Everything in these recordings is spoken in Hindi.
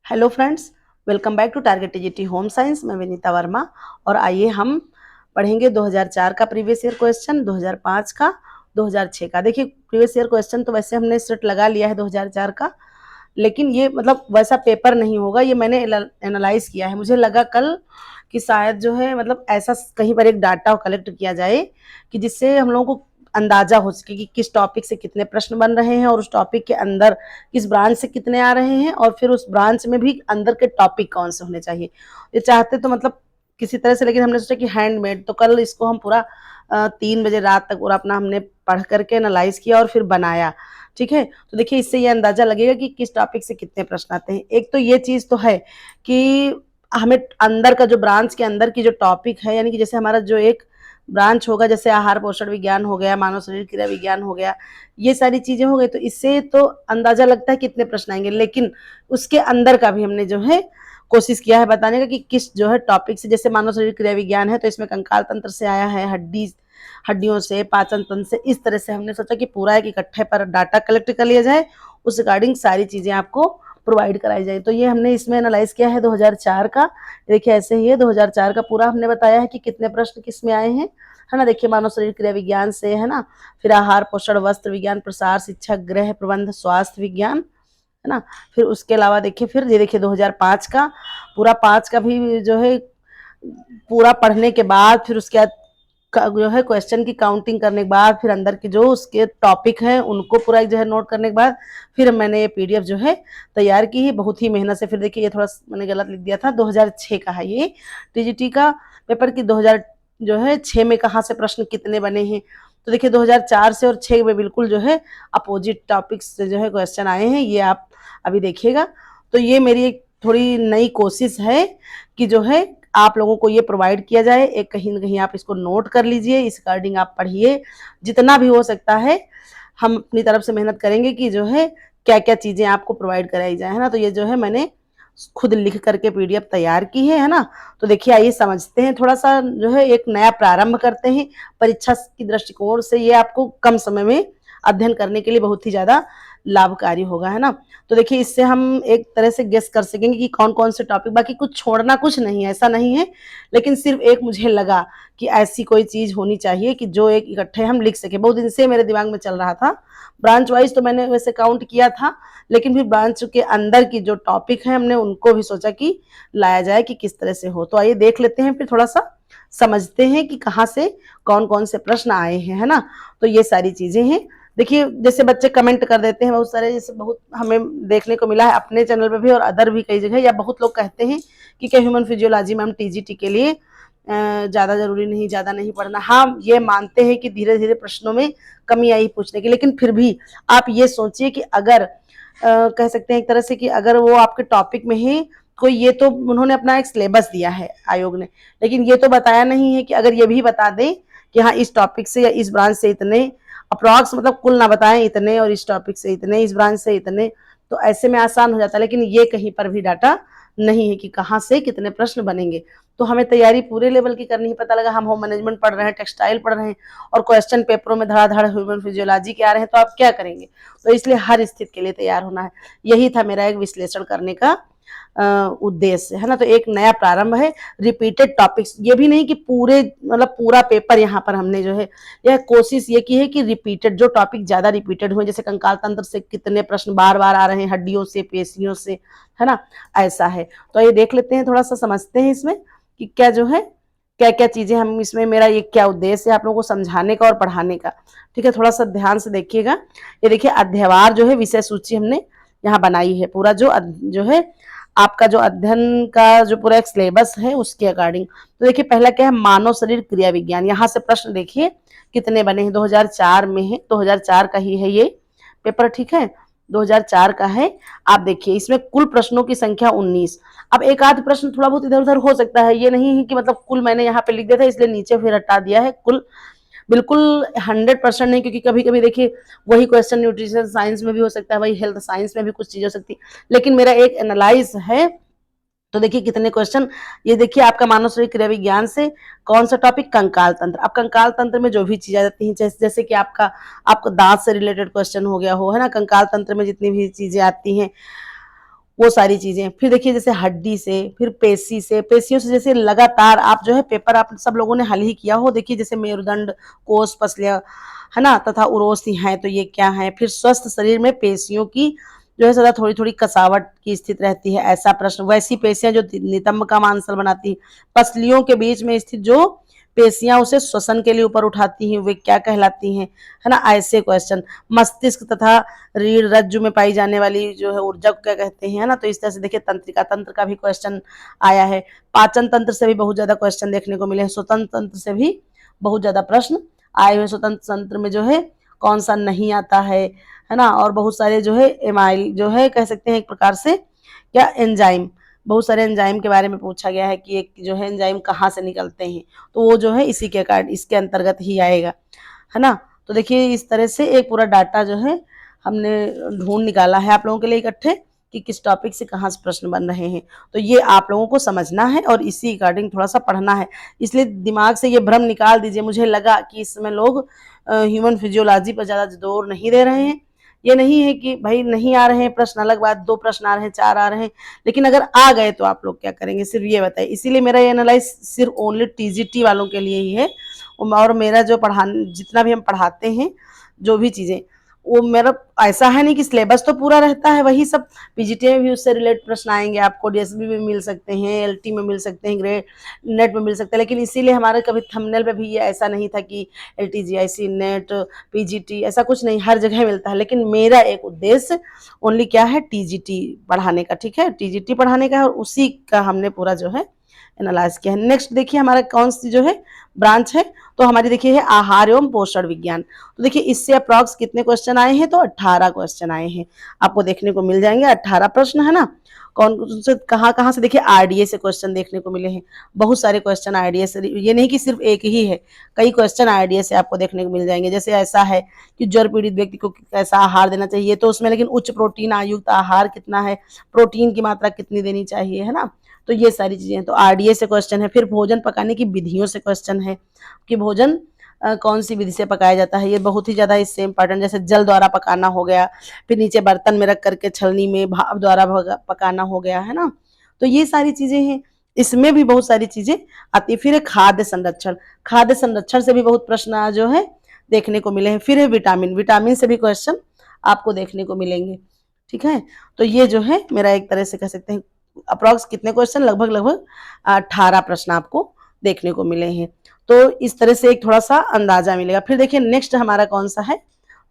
Hello friends, welcome back to target TGT home science. मैं विनीता वर्मा और आइए हम पढ़ेंगे 2004 का प्रीवियस ईयर क्वेश्चन, 2005 का, 2006 का। देखिए प्रीवियस ईयर क्वेश्चन तो वैसे हमने सेट लगा लिया है 2004 का, लेकिन ये मतलब वैसा पेपर नहीं होगा। ये मैंने एनालाइज किया है। मुझे लगा कल कि शायद जो है मतलब ऐसा कहीं पर एक डाटा कलेक्ट किया जाए कि जिससे हम लोगों को अंदाजा हो सके कि किस टॉपिक से कितने प्रश्न बन रहे हैं और उस टॉपिक के अंदर किस ब्रांच से कितने आ रहे हैं और फिर उस ब्रांच में भी अंदर के टॉपिक कौन से होने चाहिए। ये चाहते तो मतलब किसी तरह से, लेकिन हमने सोचा कि हैंडमेड, तो कल इसको हम पूरा 3 बजे रात तक पूरा अपना हमने पढ़ करके एनालाइज किया और फिर बनाया। ठीक है, तो देखिए इससे ये अंदाजा लगेगा कि किस टॉपिक से कितने प्रश्न आते हैं। एक तो ये चीज तो है कि हमें अंदर का जो ब्रांच के अंदर की जो टॉपिक है, यानी कि जैसे हमारा जो एक ब्रांच होगा, जैसे आहार पोषण विज्ञान हो गया, मानव शरीर क्रिया विज्ञान हो गया, ये सारी चीजें हो गई, तो इससे तो अंदाजा लगता है कितने प्रश्न आएंगे। लेकिन उसके अंदर का भी हमने जो है कोशिश किया है बताने का कि किस जो है टॉपिक से। जैसे मानव शरीर क्रिया विज्ञान है तो इसमें कंकाल तंत्र से आया है, हड्डियों से, पाचन तंत्र से। इस तरह से हमने सोचा कि पूरा एक इकट्ठे पर डाटा कलेक्ट कर लिया जाए, उस रिगार्डिंग सारी चीजें आपको प्रोवाइड कराई जाए। तो ये हमने इसमें एनालाइज किया है 2004 का। देखिए ऐसे ही है, 2004 का पूरा हमने बताया है कि कितने प्रश्न किस में आए हैं, है ना। देखिए मानव शरीर क्रिया विज्ञान से, है ना, फिर आहार पोषण वस्त्र विज्ञान, प्रसार शिक्षा गृह प्रबंध स्वास्थ्य विज्ञान, है ना। फिर उसके अलावा देखिए फिर ये देखिए 2005 का पूरा 5 का भी जो है पूरा पढ़ने के बाद फिर उसके बाद जो है क्वेश्चन की काउंटिंग करने के बाद फिर अंदर के जो उसके टॉपिक हैं उनको पूरा जो है नोट करने के बाद फिर मैंने ये पीडीएफ जो है तैयार की है बहुत ही मेहनत से। फिर देखिए ये थोड़ा मैंने गलत लिख दिया था, 2006 का है ये टीजीटी का पेपर की 2006 में कहाँ से प्रश्न कितने बने हैं। तो देखिए 2004 से और 6 में बिल्कुल जो है अपोजिट टॉपिक्स से जो है क्वेश्चन आए हैं, ये आप अभी देखिएगा। तो ये मेरी एक थोड़ी नई कोशिश है कि जो है आप लोगों को ये प्रोवाइड किया जाए। एक कहीं ना कहीं आप इसको नोट कर लीजिए, इस अकॉर्डिंग आप पढ़िए जितना भी हो सकता है। हम अपनी तरफ से मेहनत करेंगे कि जो है क्या क्या चीजें आपको प्रोवाइड कराई जाए, है ना। तो ये जो है मैंने खुद लिख करके पीडीएफ तैयार की है ना। तो देखिए आइए समझते हैं, थोड़ा सा जो है एक नया प्रारंभ करते हैं। परीक्षा की दृष्टिकोण से ये आपको कम समय में अध्ययन करने के लिए बहुत ही ज्यादा लाभकारी होगा, है ना। तो देखिए इससे हम एक तरह से गेस कर सकेंगे कि कौन कौन से टॉपिक, बाकी कुछ छोड़ना कुछ नहीं है, ऐसा नहीं है, लेकिन सिर्फ एक मुझे लगा कि ऐसी कोई चीज होनी चाहिए कि जो एक इकट्ठे हम लिख सके। बहुत दिन से मेरे दिमाग में चल रहा था, ब्रांच वाइज तो मैंने वैसे काउंट किया था, लेकिन फिर ब्रांच के अंदर की जो टॉपिक है हमने उनको भी सोचा कि लाया जाए कि किस तरह से हो। तो आइए देख लेते हैं, फिर थोड़ा सा समझते हैं कि कहाँ से कौन कौन से प्रश्न आए हैं, है ना। तो ये सारी चीजें हैं। देखिए जैसे बच्चे कमेंट कर देते हैं बहुत सारे, जैसे बहुत हमें देखने को मिला है अपने चैनल पे भी और अदर भी कई जगह, या बहुत लोग कहते हैं कि क्या ह्यूमन फिजियोलॉजी में हम टीजीटी के लिए ज़्यादा जरूरी नहीं, ज़्यादा नहीं पढ़ना। हाँ ये मानते हैं कि धीरे धीरे प्रश्नों में कमी आई पूछने की, लेकिन फिर भी आप ये सोचिए कि अगर कह सकते हैं एक तरह से कि अगर वो आपके टॉपिक में है कोई, ये तो उन्होंने अपना एक सिलेबस दिया है आयोग ने, लेकिन ये तो बताया नहीं है कि अगर ये भी बता दें कि हाँ इस टॉपिक से या इस ब्रांच से इतने अप्रॉक्स, मतलब कुल ना बताएं इतने और इस टॉपिक से इतने, इस ब्रांच से इतने, तो ऐसे में आसान हो जाता है। लेकिन ये कहीं पर भी डाटा नहीं है कि कहाँ से कितने प्रश्न बनेंगे। तो हमें तैयारी पूरे लेवल की करनी है। पता लगा हम होम मैनेजमेंट पढ़ रहे हैं, टेक्सटाइल पढ़ रहे हैं और क्वेश्चन पेपरों में धड़ाधड़ ह्यूमन फिजियोलॉजी के आ रहे हैं, तो आप क्या करेंगे। तो इसलिए हर स्थिति के लिए तैयार होना है। यही था मेरा एक विश्लेषण करने का उद्देश्य, है ना। तो एक नया प्रारंभ है, रिपीटेड टॉपिक्स, ये भी नहीं कि पूरे मतलब पूरा पेपर यहाँ पर हमने जो है यह कोशिश ये की है कि रिपीटेड जो टॉपिक ज्यादा रिपीटेड हुए, जैसे कंकाल तंत्र से कितने प्रश्न बार बार आ रहे हैं, हड्डियों से, पेशियों से, है ना, ऐसा है। तो ये देख लेते हैं, थोड़ा सा समझते हैं इसमें कि क्या जो है क्या क्या चीजें हम इसमें, मेरा ये क्या उद्देश्य है आप लोगों को समझाने का और पढ़ाने का। ठीक है, थोड़ा सा ध्यान से देखिएगा। ये देखिए अध्यावार जो है विषय सूची हमने यहाँ बनाई है, पूरा जो है आपका जो अध्ययन का जो पूरा एक सिलेबस है उसके अकॉर्डिंग। तो देखिए पहला क्या है, मानव शरीर क्रिया विज्ञान। यहाँ से प्रश्न देखिए कितने बने हैं, 2004 में है, 2004 का ही है ये पेपर। ठीक है, 2004 का है। आप देखिए इसमें कुल प्रश्नों की संख्या 19। अब एक आध प्रश्न थोड़ा बहुत इधर उधर हो सकता है, ये नहीं है कि मतलब कुल मैंने यहाँ पे लिख दिया था इसलिए नीचे फिर हटा दिया है। कुल बिल्कुल 100% नहीं, क्योंकि कभी कभी देखिए वही क्वेश्चन न्यूट्रिशन साइंस में भी हो सकता है, वही हेल्थ साइंस में भी कुछ चीज हो सकती है, लेकिन मेरा एक एनालाइज है। तो देखिए कितने क्वेश्चन, ये देखिए आपका मानव शरीर क्रिया विज्ञान से कौन सा टॉपिक, कंकाल तंत्र। अब कंकाल तंत्र में जो भी चीज आ जाती है, जैसे कि आपका दांत से रिलेटेड क्वेश्चन हो गया हो, है ना, कंकाल तंत्र में जितनी भी चीजें आती हैं वो सारी चीजें। फिर देखिए जैसे हड्डी से, फिर पेशी से, पेशियों से जैसे लगातार आप जो है पेपर आप सब लोगों ने हल ही किया हो, देखिए जैसे मेरुदंड, कोष, पसलियां, है ना, तथा उरोसी हैं, तो ये क्या है। फिर स्वस्थ शरीर में पेशियों की जो है सदा थोड़ी थोड़ी कसावट की स्थिति रहती है, ऐसा प्रश्न। वैसी पेशियां जो नितंब का मांसल बनाती है, पसलियों के बीच में स्थित जो पेशियां उसे श्वसन के लिए ऊपर उठाती हैं, वे क्या कहलाती हैं, है ना, ऐसे क्वेश्चन। मस्तिष्क तथा रीढ़ रज्जु में पाई जाने वाली जो है ऊर्जा को क्या कहते हैं, है ना, तो इस तरह से देखिए तंत्रिका तंत्र का भी क्वेश्चन आया है। पाचन तंत्र से भी बहुत ज्यादा क्वेश्चन देखने को मिले हैं। स्वतंत्र तंत्र से भी बहुत ज्यादा प्रश्न आए हुए। स्वतंत्र तंत्र में जो है कौन सा नहीं आता है ना, और बहुत सारे जो है एमाइल जो है कह सकते हैं एक प्रकार से क्या एंजाइम, बहुत सारे एंजाइम के बारे में पूछा गया है कि एक जो है एंजाइम कहाँ से निकलते हैं, तो वो जो है इसी के कार्ड इसके अंतर्गत ही आएगा, है ना। तो देखिए इस तरह से एक पूरा डाटा जो है हमने ढूंढ निकाला है आप लोगों के लिए इकट्ठे कि किस टॉपिक से कहाँ से प्रश्न बन रहे हैं। तो ये आप लोगों को समझना है और इसी अकॉर्डिंग थोड़ा सा पढ़ना है, इसलिए दिमाग से ये भ्रम निकाल दीजिए। मुझे लगा कि इस समय लोग ह्यूमन फिजियोलॉजी पर ज़्यादा जोर नहीं दे रहे हैं। ये नहीं है कि भाई नहीं आ रहे हैं प्रश्न, अलग बात, 2 प्रश्न आ रहे हैं, 4 आ रहे हैं, लेकिन अगर आ गए तो आप लोग क्या करेंगे, सिर्फ ये बताइए। इसीलिए मेरा ये एनालाइज सिर्फ ओनली टीजीटी वालों के लिए ही है, और मेरा जो जितना भी हम पढ़ाते हैं जो भी चीज़ें, वो मेरा ऐसा है नहीं कि सिलेबस तो पूरा रहता है वही सब, पीजीटी में भी उससे रिलेटेड प्रश्न आएंगे आपको, डीएसबी में मिल सकते हैं, एलटी में मिल सकते हैं, ग्रेड नेट में मिल सकते हैं, लेकिन इसीलिए हमारे कभी थंबनेल पे भी ये ऐसा नहीं था कि एलटीजीआईसी नेट पीजीटी, ऐसा कुछ नहीं, हर जगह मिलता है। लेकिन मेरा एक उद्देश्य ओनली क्या है, टीजीटी पढ़ाने का, ठीक है, टीजीटी पढ़ाने का, और उसी का हमने पूरा जो है एनालाइज किया है। नेक्स्ट देखिए हमारा कौन सी जो है ब्रांच है, तो हमारी देखिए है आहार एवं पोषण विज्ञान। तो देखिए इससे अप्रॉक्स कितने क्वेश्चन आए हैं, तो 18 क्वेश्चन आए हैं, आपको देखने को मिल जाएंगे 18 प्रश्न, है ना। कौन से कहाँ से, देखिए आरडीए से क्वेश्चन देखने को मिले हैं, बहुत सारे क्वेश्चन आरडीए से, ये नहीं कि सिर्फ एक ही है, कई क्वेश्चन आरडीए से आपको देखने को मिल जाएंगे। जैसे ऐसा है कि ज्वर पीड़ित व्यक्ति को कैसा आहार देना चाहिए, तो उसमें लेकिन उच्च प्रोटीन आयुक्त आहार कितना है, प्रोटीन की मात्रा कितनी देनी चाहिए, है ना, तो ये सारी चीजें हैं। तो आरडीए से क्वेश्चन है। फिर भोजन पकाने की विधियों से क्वेश्चन है कि भोजन कौन सी विधि से पकाया जाता है, ये बहुत ही ज्यादा इससे इंपॉर्टेंट, जैसे जल द्वारा पकाना हो गया, फिर नीचे बर्तन में रख करके छलनी में भाप द्वारा पकाना हो गया, है ना, तो ये सारी चीजें हैं। इसमें भी बहुत सारी चीजें आती। फिर खाद्य संरक्षण, खाद्य संरक्षण से भी बहुत प्रश्न जो है देखने को मिले हैं। फिर है विटामिन, विटामिन से भी क्वेश्चन आपको देखने को मिलेंगे, ठीक है। तो ये जो है मेरा एक तरह से कह सकते हैं अप्रॉक्स कितने क्वेश्चन, लगभग 18 प्रश्न आपको देखने को मिले हैं। तो इस तरह से एक थोड़ा सा अंदाजा मिलेगा। फिर देखिए नेक्स्ट हमारा कौन सा है,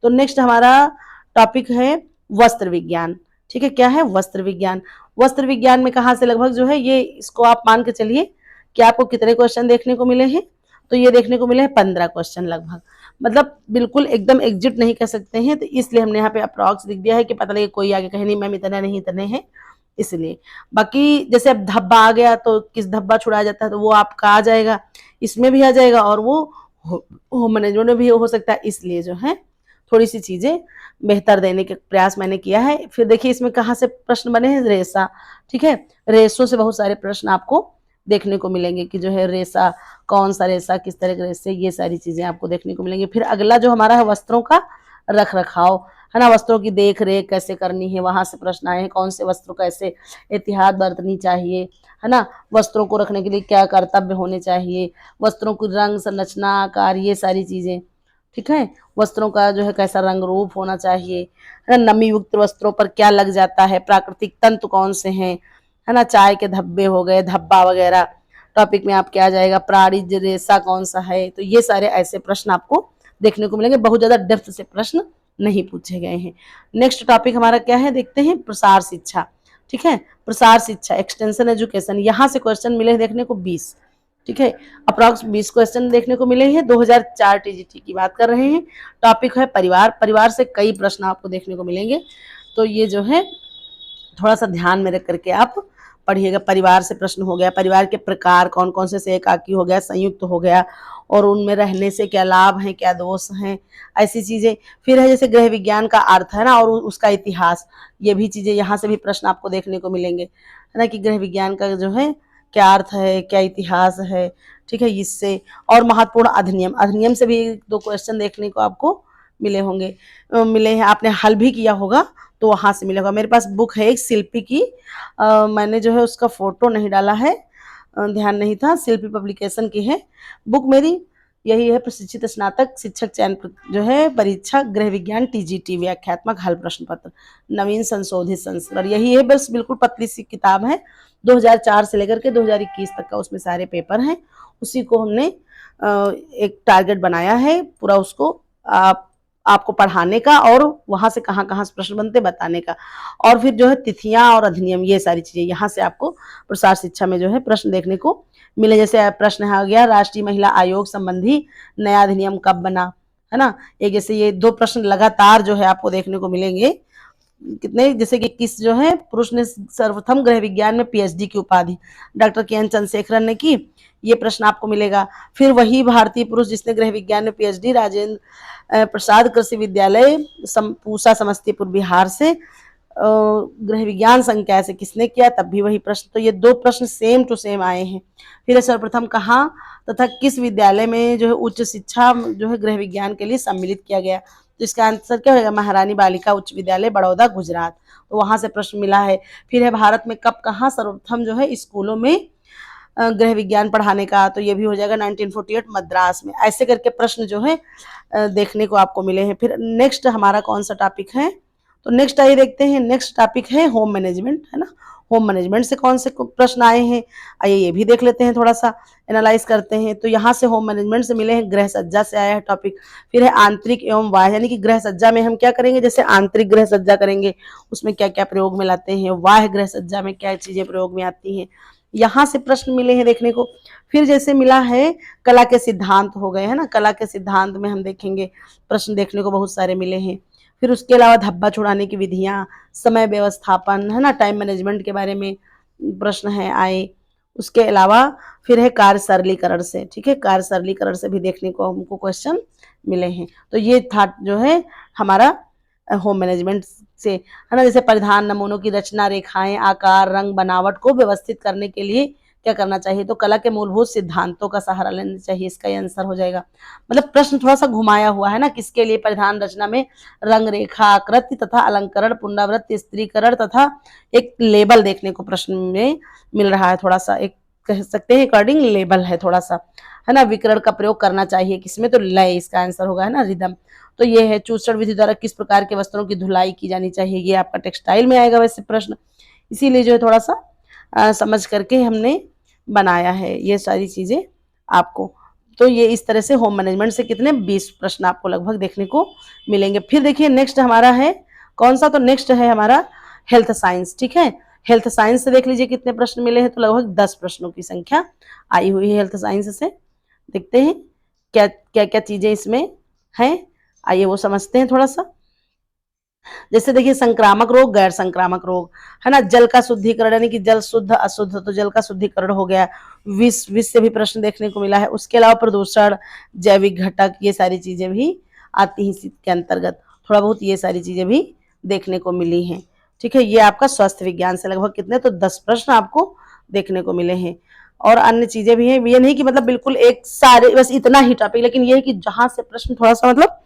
तो नेक्स्ट हमारा टॉपिक है वस्त्र विज्ञान, ठीक है। क्या है, वस्त्र विज्ञान। वस्त्र विज्ञान में कहाँ से लगभग जो है ये, इसको आप मान के चलिए कि आपको कितने क्वेश्चन देखने को मिले हैं, तो ये देखने को मिले हैं 15 क्वेश्चन लगभग, मतलब बिल्कुल एकदम एग्जिट नहीं कह सकते हैं, तो इसलिए हमने यहाँ पे अप्रॉक्स लिख दिया है कि पता लगे कोई आगे कहे नहीं मैम इतने नहीं इतने हैं, इसलिए। बाकी जैसे अब धब्बा आ गया तो किस धब्बा छुड़ाया जाता है, तो वो आपका आ जाएगा, इसमें भी आ जाएगा, और वो होम मैनेजमेंट में भी हो सकता है, इसलिए जो है थोड़ी सी चीजें बेहतर देने के प्रयास मैंने किया है। फिर देखिए इसमें कहाँ से प्रश्न बने हैं, रेसा, ठीक है, रेसों से बहुत सारे प्रश्न आपको देखने को मिलेंगे कि जो है रेसा, कौन सा रेसा, किस तरह के रेसे, ये सारी चीजें आपको देखने को मिलेंगी। फिर अगला जो हमारा है वस्त्रों का रख रखाव, है ना, वस्त्रों की देख रेख कैसे करनी है, वहां से प्रश्न आए हैं, कौन से वस्त्रों कैसे एहतियात बरतनी चाहिए, है ना, वस्त्रों को रखने के लिए क्या कर्तव्य होने चाहिए, वस्त्रों की रंग संरचना आकार, ये सारी चीजें, ठीक है, वस्त्रों का जो है कैसा रंग रूप होना चाहिए, है ना, नमी युक्त वस्त्रों पर क्या लग जाता है, प्राकृतिक तंतु कौन से हैं, है ना, चाय के धब्बे हो गए, धब्बा वगैरह टॉपिक में आपके आ जाएगा, प्राणी रेसा कौन सा है, तो ये सारे ऐसे प्रश्न आपको देखने को मिलेंगे, बहुत ज्यादा डेप्थ से प्रश्न नहीं पूछे गए हैं। नेक्स्ट टॉपिक हमारा क्या है, देखते हैं, प्रसार शिक्षा, ठीक है, प्रसार शिक्षा एक्सटेंशन एजुकेशन, यहाँ से क्वेश्चन मिले देखने को 20, ठीक है, अप्रॉक्स 20 क्वेश्चन देखने को मिले हैं। 2004 टीजीटी की बात कर रहे हैं। टॉपिक है परिवार, परिवार से कई प्रश्न आपको देखने को मिलेंगे, तो ये जो है थोड़ा सा ध्यान में रख करके आप पढ़िएगा। परिवार से प्रश्न हो गया, परिवार के प्रकार कौन कौन से एकाकी हो गया, संयुक्त हो गया, और उनमें रहने से क्या लाभ हैं, क्या दोष हैं, ऐसी चीजें। फिर है जैसे गृह विज्ञान का अर्थ, है ना, और उसका इतिहास, ये भी चीजें यहाँ से भी प्रश्न आपको देखने को मिलेंगे, है ना, कि गृह विज्ञान का जो है क्या अर्थ है, क्या इतिहास है, ठीक है, इससे। और महत्वपूर्ण अधिनियम, अधिनियम से भी 2 क्वेश्चन देखने को आपको मिले होंगे, मिले हैं, आपने हल भी किया होगा, तो वहाँ से मिलेगा। मेरे पास बुक है एक शिल्पी की, मैंने जो है उसका फोटो नहीं डाला है, ध्यान नहीं था, शिल्पी पब्लिकेशन की है बुक मेरी। यही है प्रशिक्षित स्नातक शिक्षक चयन जो है परीक्षा गृह विज्ञान टीजीटी व्याख्यात्मक हल प्रश्न पत्र नवीन संशोधित संस्करण, यही है। बस बिल्कुल पतली सी किताब है, 2004 से लेकर के 2021 तक का उसमें सारे पेपर हैं। उसी को हमने एक टारगेट बनाया है पूरा, उसको आपको पढ़ाने का और वहां से कहाँ कहाँ से प्रश्न बनते बताने का। और फिर जो है तिथियां और अधिनियम, ये सारी चीजें यहाँ से आपको प्रसार शिक्षा में जो है प्रश्न देखने को मिले। जैसे प्रश्न आ गया राष्ट्रीय महिला आयोग संबंधी नया अधिनियम कब बना, है ना। एक जैसे ये 2 प्रश्न लगातार जो है आपको देखने को मिलेंगे। कितने, जैसे कि किस जो है पुरुष ने सर्वप्रथम गृह विज्ञान में पीएचडी की उपाधि डॉक्टर के एन चंद्रशेखरन ने की, ये प्रश्न आपको मिलेगा। फिर वही भारतीय पुरुष जिसने गृह विज्ञान में पीएचडी राजेंद्र प्रसाद कृषि विद्यालय पूसा समस्तीपुर बिहार से गृह विज्ञान संकाय से किसने किया, तब भी वही प्रश्न। तो ये 2 प्रश्न सेम टू सेम आए हैं। फिर सर्वप्रथम कहाँ तथा किस विद्यालय में जो है उच्च शिक्षा जो है गृह विज्ञान के लिए सम्मिलित किया गया, तो इसका आंसर क्या होगा, महारानी बालिका उच्च विद्यालय बड़ौदा गुजरात, तो वहां से प्रश्न मिला है। फिर है भारत में कब कहाँ सर्वप्रथम जो है स्कूलों में गृह विज्ञान पढ़ाने का, तो ये भी हो जाएगा 1948 मद्रास में। ऐसे करके प्रश्न जो है देखने को आपको मिले हैं। फिर नेक्स्ट हमारा कौन सा टॉपिक है, तो नेक्स्ट आइए देखते हैं। नेक्स्ट टॉपिक है होम मैनेजमेंट, है ना। होम मैनेजमेंट से कौन से प्रश्न आए हैं, आइए ये भी देख लेते हैं, थोड़ा सा एनालाइज करते हैं। तो यहाँ से होम मैनेजमेंट से मिले हैं, गृह सज्जा से आया है टॉपिक। फिर है आंतरिक एवं बाह्य, यानी कि गृह सज्जा में हम क्या करेंगे, जैसे आंतरिक गृह सज्जा करेंगे उसमें क्या क्या प्रयोग में लाते हैं, बाह्य गृह सज्जा में क्या चीजें प्रयोग में आती हैं, यहाँ से प्रश्न मिले हैं देखने को। फिर जैसे मिला है कला के सिद्धांत हो गए, है ना, कला के सिद्धांत में हम देखेंगे प्रश्न देखने को बहुत सारे मिले हैं। फिर उसके अलावा धब्बा छुड़ाने की विधियां, समय व्यवस्थापन, है ना, टाइम मैनेजमेंट के बारे में प्रश्न है आए। उसके अलावा फिर है कार्य सरलीकरण से, ठीक है, कार्य सरलीकरण से भी देखने को हमको क्वेश्चन मिले हैं। तो ये था जो है हमारा होम मैनेजमेंट से, है ना। जैसे परिधान नमूनों की रचना, रेखाएं, आकार, रंग, बनावट को व्यवस्थित करने के लिए क्या करना चाहिए, तो कला के मूलभूत सिद्धांतों का सहारा लेना चाहिए, इसका ये आंसर हो जाएगा। मतलब प्रश्न थोड़ा सा घुमाया हुआ है ना, किसके लिए, परिधान रचना में रंग, रेखा, आकृति तथा अलंकरण, पुनरावृत्ति, स्त्रीकरण तथा एक लेबल देखने को प्रश्न में मिल रहा है। थोड़ा सा एक कह सकते हैं अकॉर्डिंग लेबल है थोड़ा सा, है ना। विकर्ण का प्रयोग करना चाहिए किसमें, तो लय इसका आंसर होगा, है ना, रिदम। तो ये है चूषण विधि द्वारा किस प्रकार के वस्त्रों की धुलाई की जानी चाहिए, ये आपका टेक्सटाइल में आएगा वैसे प्रश्न, इसीलिए जो है थोड़ा सा समझ करके हमने बनाया है ये सारी चीजें आपको। तो ये इस तरह से होम मैनेजमेंट से कितने 20 प्रश्न आपको लगभग देखने को मिलेंगे। फिर देखिए नेक्स्ट हमारा है कौन सा, तो नेक्स्ट है हमारा हेल्थ साइंस, ठीक है। हेल्थ साइंस से देख लीजिए कितने प्रश्न मिले हैं, तो लगभग 10 प्रश्नों की संख्या आई हुई है हेल्थ साइंस से। देखते हैं क्या क्या क्या चीजें इसमें हैं, आइए वो समझते हैं थोड़ा सा। जैसे देखिए संक्रामक रोग, गैर संक्रामक रोग, है ना, जल का शुद्धिकरण, यानी कि जल शुद्ध अशुद्ध, तो जल का शुद्धिकरण हो गया। विष, विष से भी प्रश्न देखने को मिला है। उसके अलावा प्रदूषण, जैविक घटक, ये सारी चीजें भी आती हैं इसके अंतर्गत, थोड़ा बहुत ये सारी चीजें भी देखने को मिली हैं, ठीक है। ये आपका स्वास्थ्य विज्ञान से लगभग कितने, तो 10 प्रश्न आपको देखने को मिले हैं। और अन्य चीजें भी हैं, ये नहीं कि मतलब बिल्कुल एक सारे बस इतना ही टॉपिक, लेकिन ये है कि जहां से प्रश्न थोड़ा सा मतलब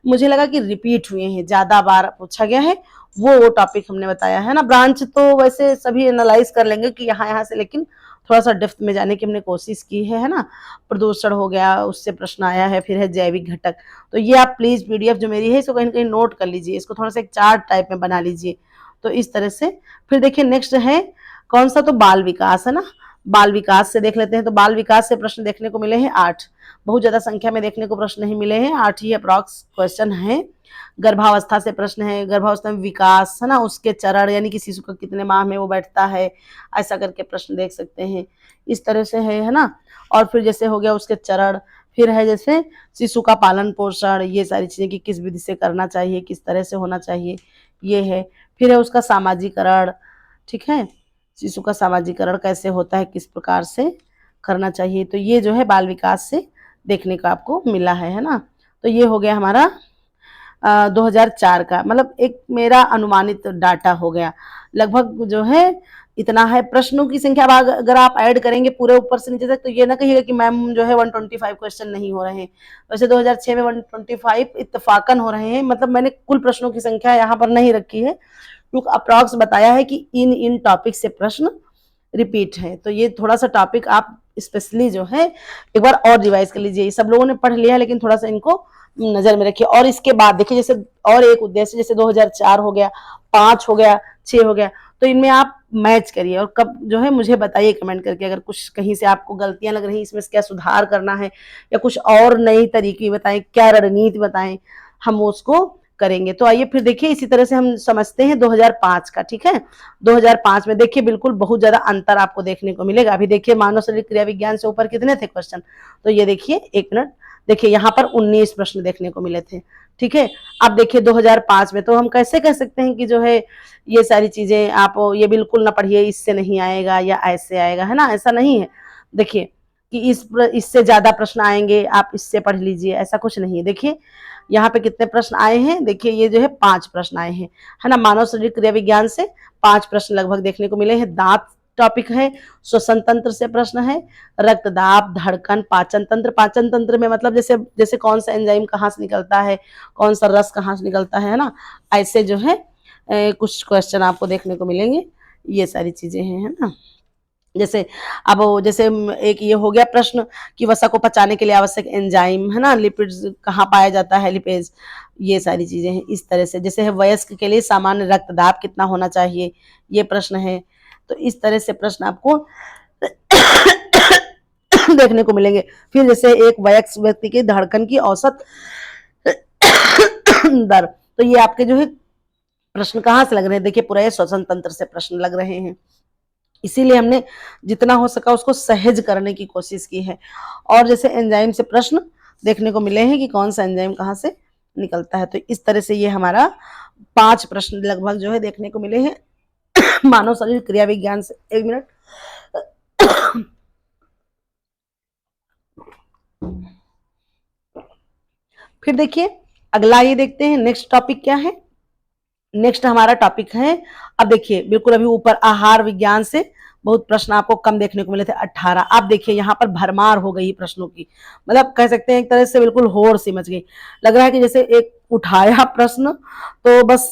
मुझे लगा कि रिपीट हुए हैं, ज्यादा बार पूछा गया है, वो टॉपिक हमने बताया है ना। ब्रांच तो वैसे सभी एनालाइज कर लेंगे कि यहाँ से, लेकिन थोड़ा सा डेप्थ में जाने की हमने कोशिश की है ना। प्रदूषण हो गया, उससे प्रश्न आया है। फिर है जैविक घटक, तो ये आप प्लीज पीडीएफ जो मेरी है इसको कहीं ना कहीं नोट कर लीजिए, इसको थोड़ा सा एक चार्ट टाइप में बना लीजिए, तो इस तरह से। फिर देखिए नेक्स्ट है कौन सा, तो बाल विकास, है ना। बाल विकास से देख लेते हैं, तो बाल विकास से प्रश्न देखने को मिले हैं 8, बहुत ज्यादा संख्या में देखने को प्रश्न नहीं मिले हैं, 8 ही अप्रॉक्स क्वेश्चन है। गर्भावस्था से प्रश्न है, गर्भावस्था में विकास, है ना, उसके चरण, यानी कि शिशु का कितने माह में वो बैठता है, ऐसा करके प्रश्न देख सकते हैं, इस तरह से है ना। और फिर जैसे हो गया उसके चरण, फिर है जैसे शिशु का पालन पोषण, ये सारी चीजें कि किस विधि से करना चाहिए, किस तरह से होना चाहिए, ये है। फिर है उसका सामाजिकरण, ठीक है, शिशु का सामाजिकरण कैसे होता है, किस प्रकार से करना चाहिए, तो ये जो है बाल विकास से देखने को आपको मिला है ना। तो ये हो गया हमारा 2004 का, मतलब एक मेरा अनुमानित डाटा हो गया। लगभग जो है इतना है। प्रश्नों की संख्या अगर आप ऐड करेंगे पूरे ऊपर से नीचे तक तो ये ना कहिएगा कि मैम जो है 125 क्वेश्चन नहीं हो रहे हैं। वैसे 2006 में 125 इत्तेफाकन हो रहे हैं, मतलब मैंने कुल प्रश्नों की संख्या यहाँ पर नहीं रखी है, क्योंकि अप्रॉक्स बताया है कि इन टॉपिक से प्रश्न रिपीट है। तो ये थोड़ा सा टॉपिक आप स्पेशली जो है एक बार और रिवाइज कर लीजिए। सब लोगों ने पढ़ लिया है लेकिन थोड़ा सा इनको नजर में रखिए। और इसके बाद देखिए जैसे और एक उद्देश्य, जैसे 2004 हो गया, 5 हो गया, 6 हो गया, तो इनमें आप मैच करिए और कब जो है मुझे बताइए कमेंट करके, अगर कुछ कहीं से आपको गलतियां लग रही, इसमें क्या सुधार करना है या कुछ और नई तरीके बताएं, क्या रणनीति बताएं, हम उसको करेंगे। तो आइए फिर देखिए इसी तरह से हम समझते हैं 2005 का। ठीक है, 2005 में देखिए बिल्कुल बहुत ज्यादा अंतर आपको देखने को मिलेगा। अभी देखिए मानव शरीर क्रिया विज्ञान से ऊपर कितने थे क्वेश्चन, तो ये देखिए एक मिनट, देखिए यहाँ पर 19 प्रश्न देखने को मिले थे। ठीक है, अब देखिए 2005 में तो हम कैसे कह सकते हैं कि जो है ये सारी चीजें आप ये बिल्कुल ना पढ़िए, इससे नहीं आएगा या ऐसे आएगा, है ना, ऐसा नहीं है। देखिए कि इससे ज्यादा प्रश्न आएंगे, आप इससे पढ़ लीजिए, ऐसा कुछ नहीं है। देखिए यहाँ पे कितने प्रश्न आए हैं, देखिए ये जो है 5 प्रश्न आए हैं, है ना। मानव शरीर क्रिया विज्ञान से 5 प्रश्न लगभग देखने को मिले हैं। दांत टॉपिक है, श्वसन तंत्र से प्रश्न है, रक्तदाब, धड़कन, पाचन तंत्र। पाचन तंत्र में मतलब जैसे जैसे कौन सा एंजाइम कहाँ से निकलता है, कौन सा रस कहाँ से निकलता है ना, ऐसे जो है कुछ क्वेश्चन आपको देखने को मिलेंगे। ये सारी चीजें हैं, है ना। जैसे अब जैसे एक ये हो गया प्रश्न कि वसा को पचाने के लिए आवश्यक एंजाइम, है ना, लिपिड्स कहाँ पाया जाता है, लिपेज, ये सारी चीजें हैं इस तरह से। जैसे है वयस्क के लिए सामान्य रक्तदाब कितना होना चाहिए, ये प्रश्न है। तो इस तरह से प्रश्न आपको देखने को मिलेंगे। फिर जैसे एक वयस्क व्यक्ति की धड़कन की औसत दर, तो ये आपके जो है प्रश्न कहाँ से लग रहे हैं, देखिए पूरा ये श्वसन तंत्र से प्रश्न लग रहे हैं। इसीलिए हमने जितना हो सका उसको सहज करने की कोशिश की है। और जैसे एंजाइम से प्रश्न देखने को मिले हैं कि कौन सा एंजाइम कहाँ से निकलता है। तो इस तरह से ये हमारा 5 प्रश्न लगभग जो है देखने को मिले हैं मानव शरीर क्रिया विज्ञान से। एक मिनट फिर देखिए अगला ये देखते हैं नेक्स्ट टॉपिक क्या है। नेक्स्ट हमारा टॉपिक है, अब देखिए बिल्कुल अभी ऊपर आहार विज्ञान से बहुत प्रश्न आपको कम देखने को मिले थे 18। आप देखिए यहाँ पर भरमार हो गई प्रश्नों की, मतलब कह सकते हैं एक तरह से बिल्कुल होड़ सी मच गई। लग रहा है कि जैसे एक उठाया प्रश्न तो बस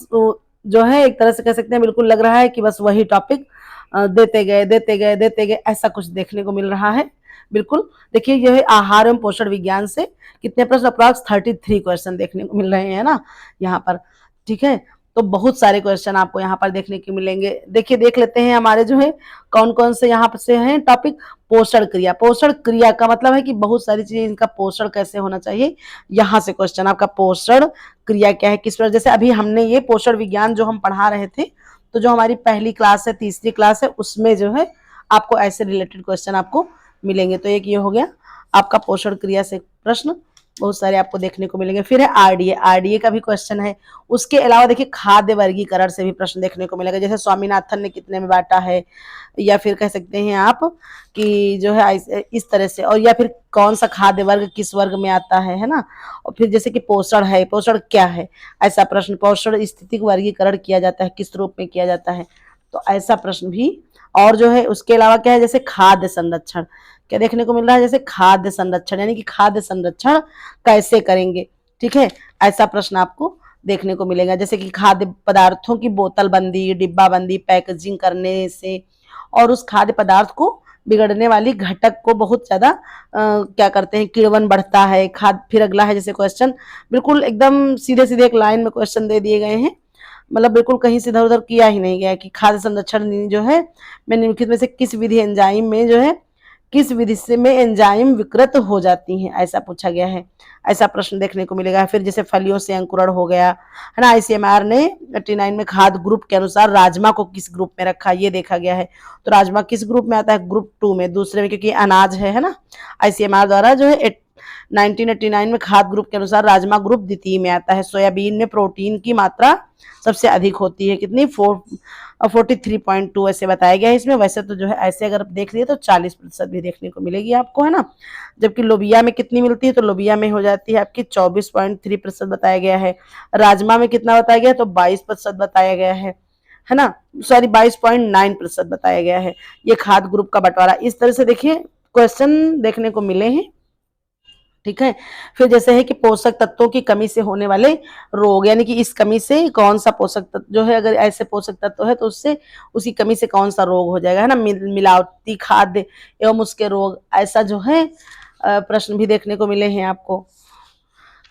जो है एक तरह से कह सकते हैं बिल्कुल लग रहा है कि बस वही टॉपिक देते गए देते गए देते गए, ऐसा कुछ देखने को मिल रहा है। बिल्कुल देखिए यह आहार एवं पोषण विज्ञान से कितने प्रश्न, अप्रॉक्स 33 क्वेश्चन देखने को मिल रहे हैं ना यहाँ पर। ठीक है, तो बहुत सारे क्वेश्चन आपको यहाँ पर देखने को मिलेंगे। देखिए देख लेते हैं हमारे जो है कौन कौन से यहाँ से हैं टॉपिक। पोषण क्रिया, पोषण क्रिया का मतलब है कि बहुत सारी चीजें, इनका पोषण कैसे होना चाहिए, यहाँ से क्वेश्चन आपका पोषण क्रिया क्या है, किस पर। जैसे अभी हमने ये पोषण विज्ञान जो हम पढ़ा रहे थे, तो जो हमारी पहली क्लास है, तीसरी क्लास है, उसमें जो है आपको ऐसे रिलेटेड क्वेश्चन आपको मिलेंगे। तो एक ये हो गया आपका पोषण क्रिया से प्रश्न, बहुत सारे आपको देखने को मिलेंगे। फिर है आरडीए, आरडीए का भी क्वेश्चन है। उसके अलावा देखिए खाद्य वर्गीकरण से भी प्रश्न देखने को मिलेगा, जैसे स्वामीनाथन ने कितने में बांटा है, या फिर कह सकते हैं आप कि जो है इस तरह से, और या फिर कौन सा खाद्य वर्ग किस वर्ग में आता है ना। और फिर जैसे कि पोषण है, पोषण क्या है, ऐसा प्रश्न। पोषण स्थिति वर्गीकरण किया जाता है, किस रूप में किया जाता है, तो ऐसा प्रश्न भी। और जो है उसके अलावा क्या है, जैसे खाद्य संरक्षण क्या देखने को मिल रहा है, जैसे खाद्य संरक्षण, यानी कि खाद्य संरक्षण कैसे करेंगे। ठीक है, ऐसा प्रश्न आपको देखने को मिलेगा। जैसे कि खाद्य पदार्थों की बोतल बंदी, डिब्बा बंदी, पैकेजिंग करने से और उस खाद्य पदार्थ को बिगड़ने वाली घटक को बहुत ज्यादा क्या करते हैं, किण्वन बढ़ता है खाद। फिर अगला है जैसे क्वेश्चन, बिल्कुल एकदम सीधे सीधे एक लाइन में क्वेश्चन दे दिए गए हैं, मतलब बिल्कुल कहीं से इधर उधर किया ही नहीं गया कि खाद्य संरक्षण जो है में निम्नलिखित में से किस विधि एंजाइम में जो है, किस विधि से में एंजाइम विकृत हो जाती हैं, ऐसा पूछा गया है। ऐसा प्रश्न देखने को मिलेगा। फिर जैसे फलियों से अंकुरण हो गया, है ना। आईसीएमआर ने 89 में खाद्य ग्रुप के अनुसार राजमा को किस ग्रुप में रखा, ये देखा गया है। तो राजमा किस ग्रुप में आता है, ग्रुप 2 में, दूसरे में, क्योंकि अनाज है ना। आईसीएमआर द्वारा जो है 1989 में खाद्य ग्रुप के अनुसार राजमा ग्रुप द्वितीय में आता है। सोयाबीन में प्रोटीन की मात्रा सबसे अधिक होती है, कितनी, और 43.2 ऐसे बताया गया है इसमें। वैसे तो जो है ऐसे अगर देख लिए तो 40% भी देखने को मिलेगी आपको, है ना। जबकि लोबिया में कितनी मिलती है, तो लोबिया में हो जाती है आपकी 24.3% बताया गया है। राजमा में कितना बताया गया है, तो 22% बताया गया है ना, सॉरी 22.9% बताया गया है। ये खाद्य ग्रुप का बंटवारा, इस तरह से देखिए क्वेश्चन देखने को मिले हैं, ठीक है। फिर जैसे है कि पोषक तत्वों की कमी से होने वाले रोग, यानी कि इस कमी से कौन सा पोषक तत्व जो है, अगर ऐसे पोषक तत्व है तो उससे उसी कमी से कौन सा रोग हो जाएगा, है ना। मिलावटी खाद्य एवं उसके रोग, ऐसा जो है प्रश्न भी देखने को मिले हैं आपको।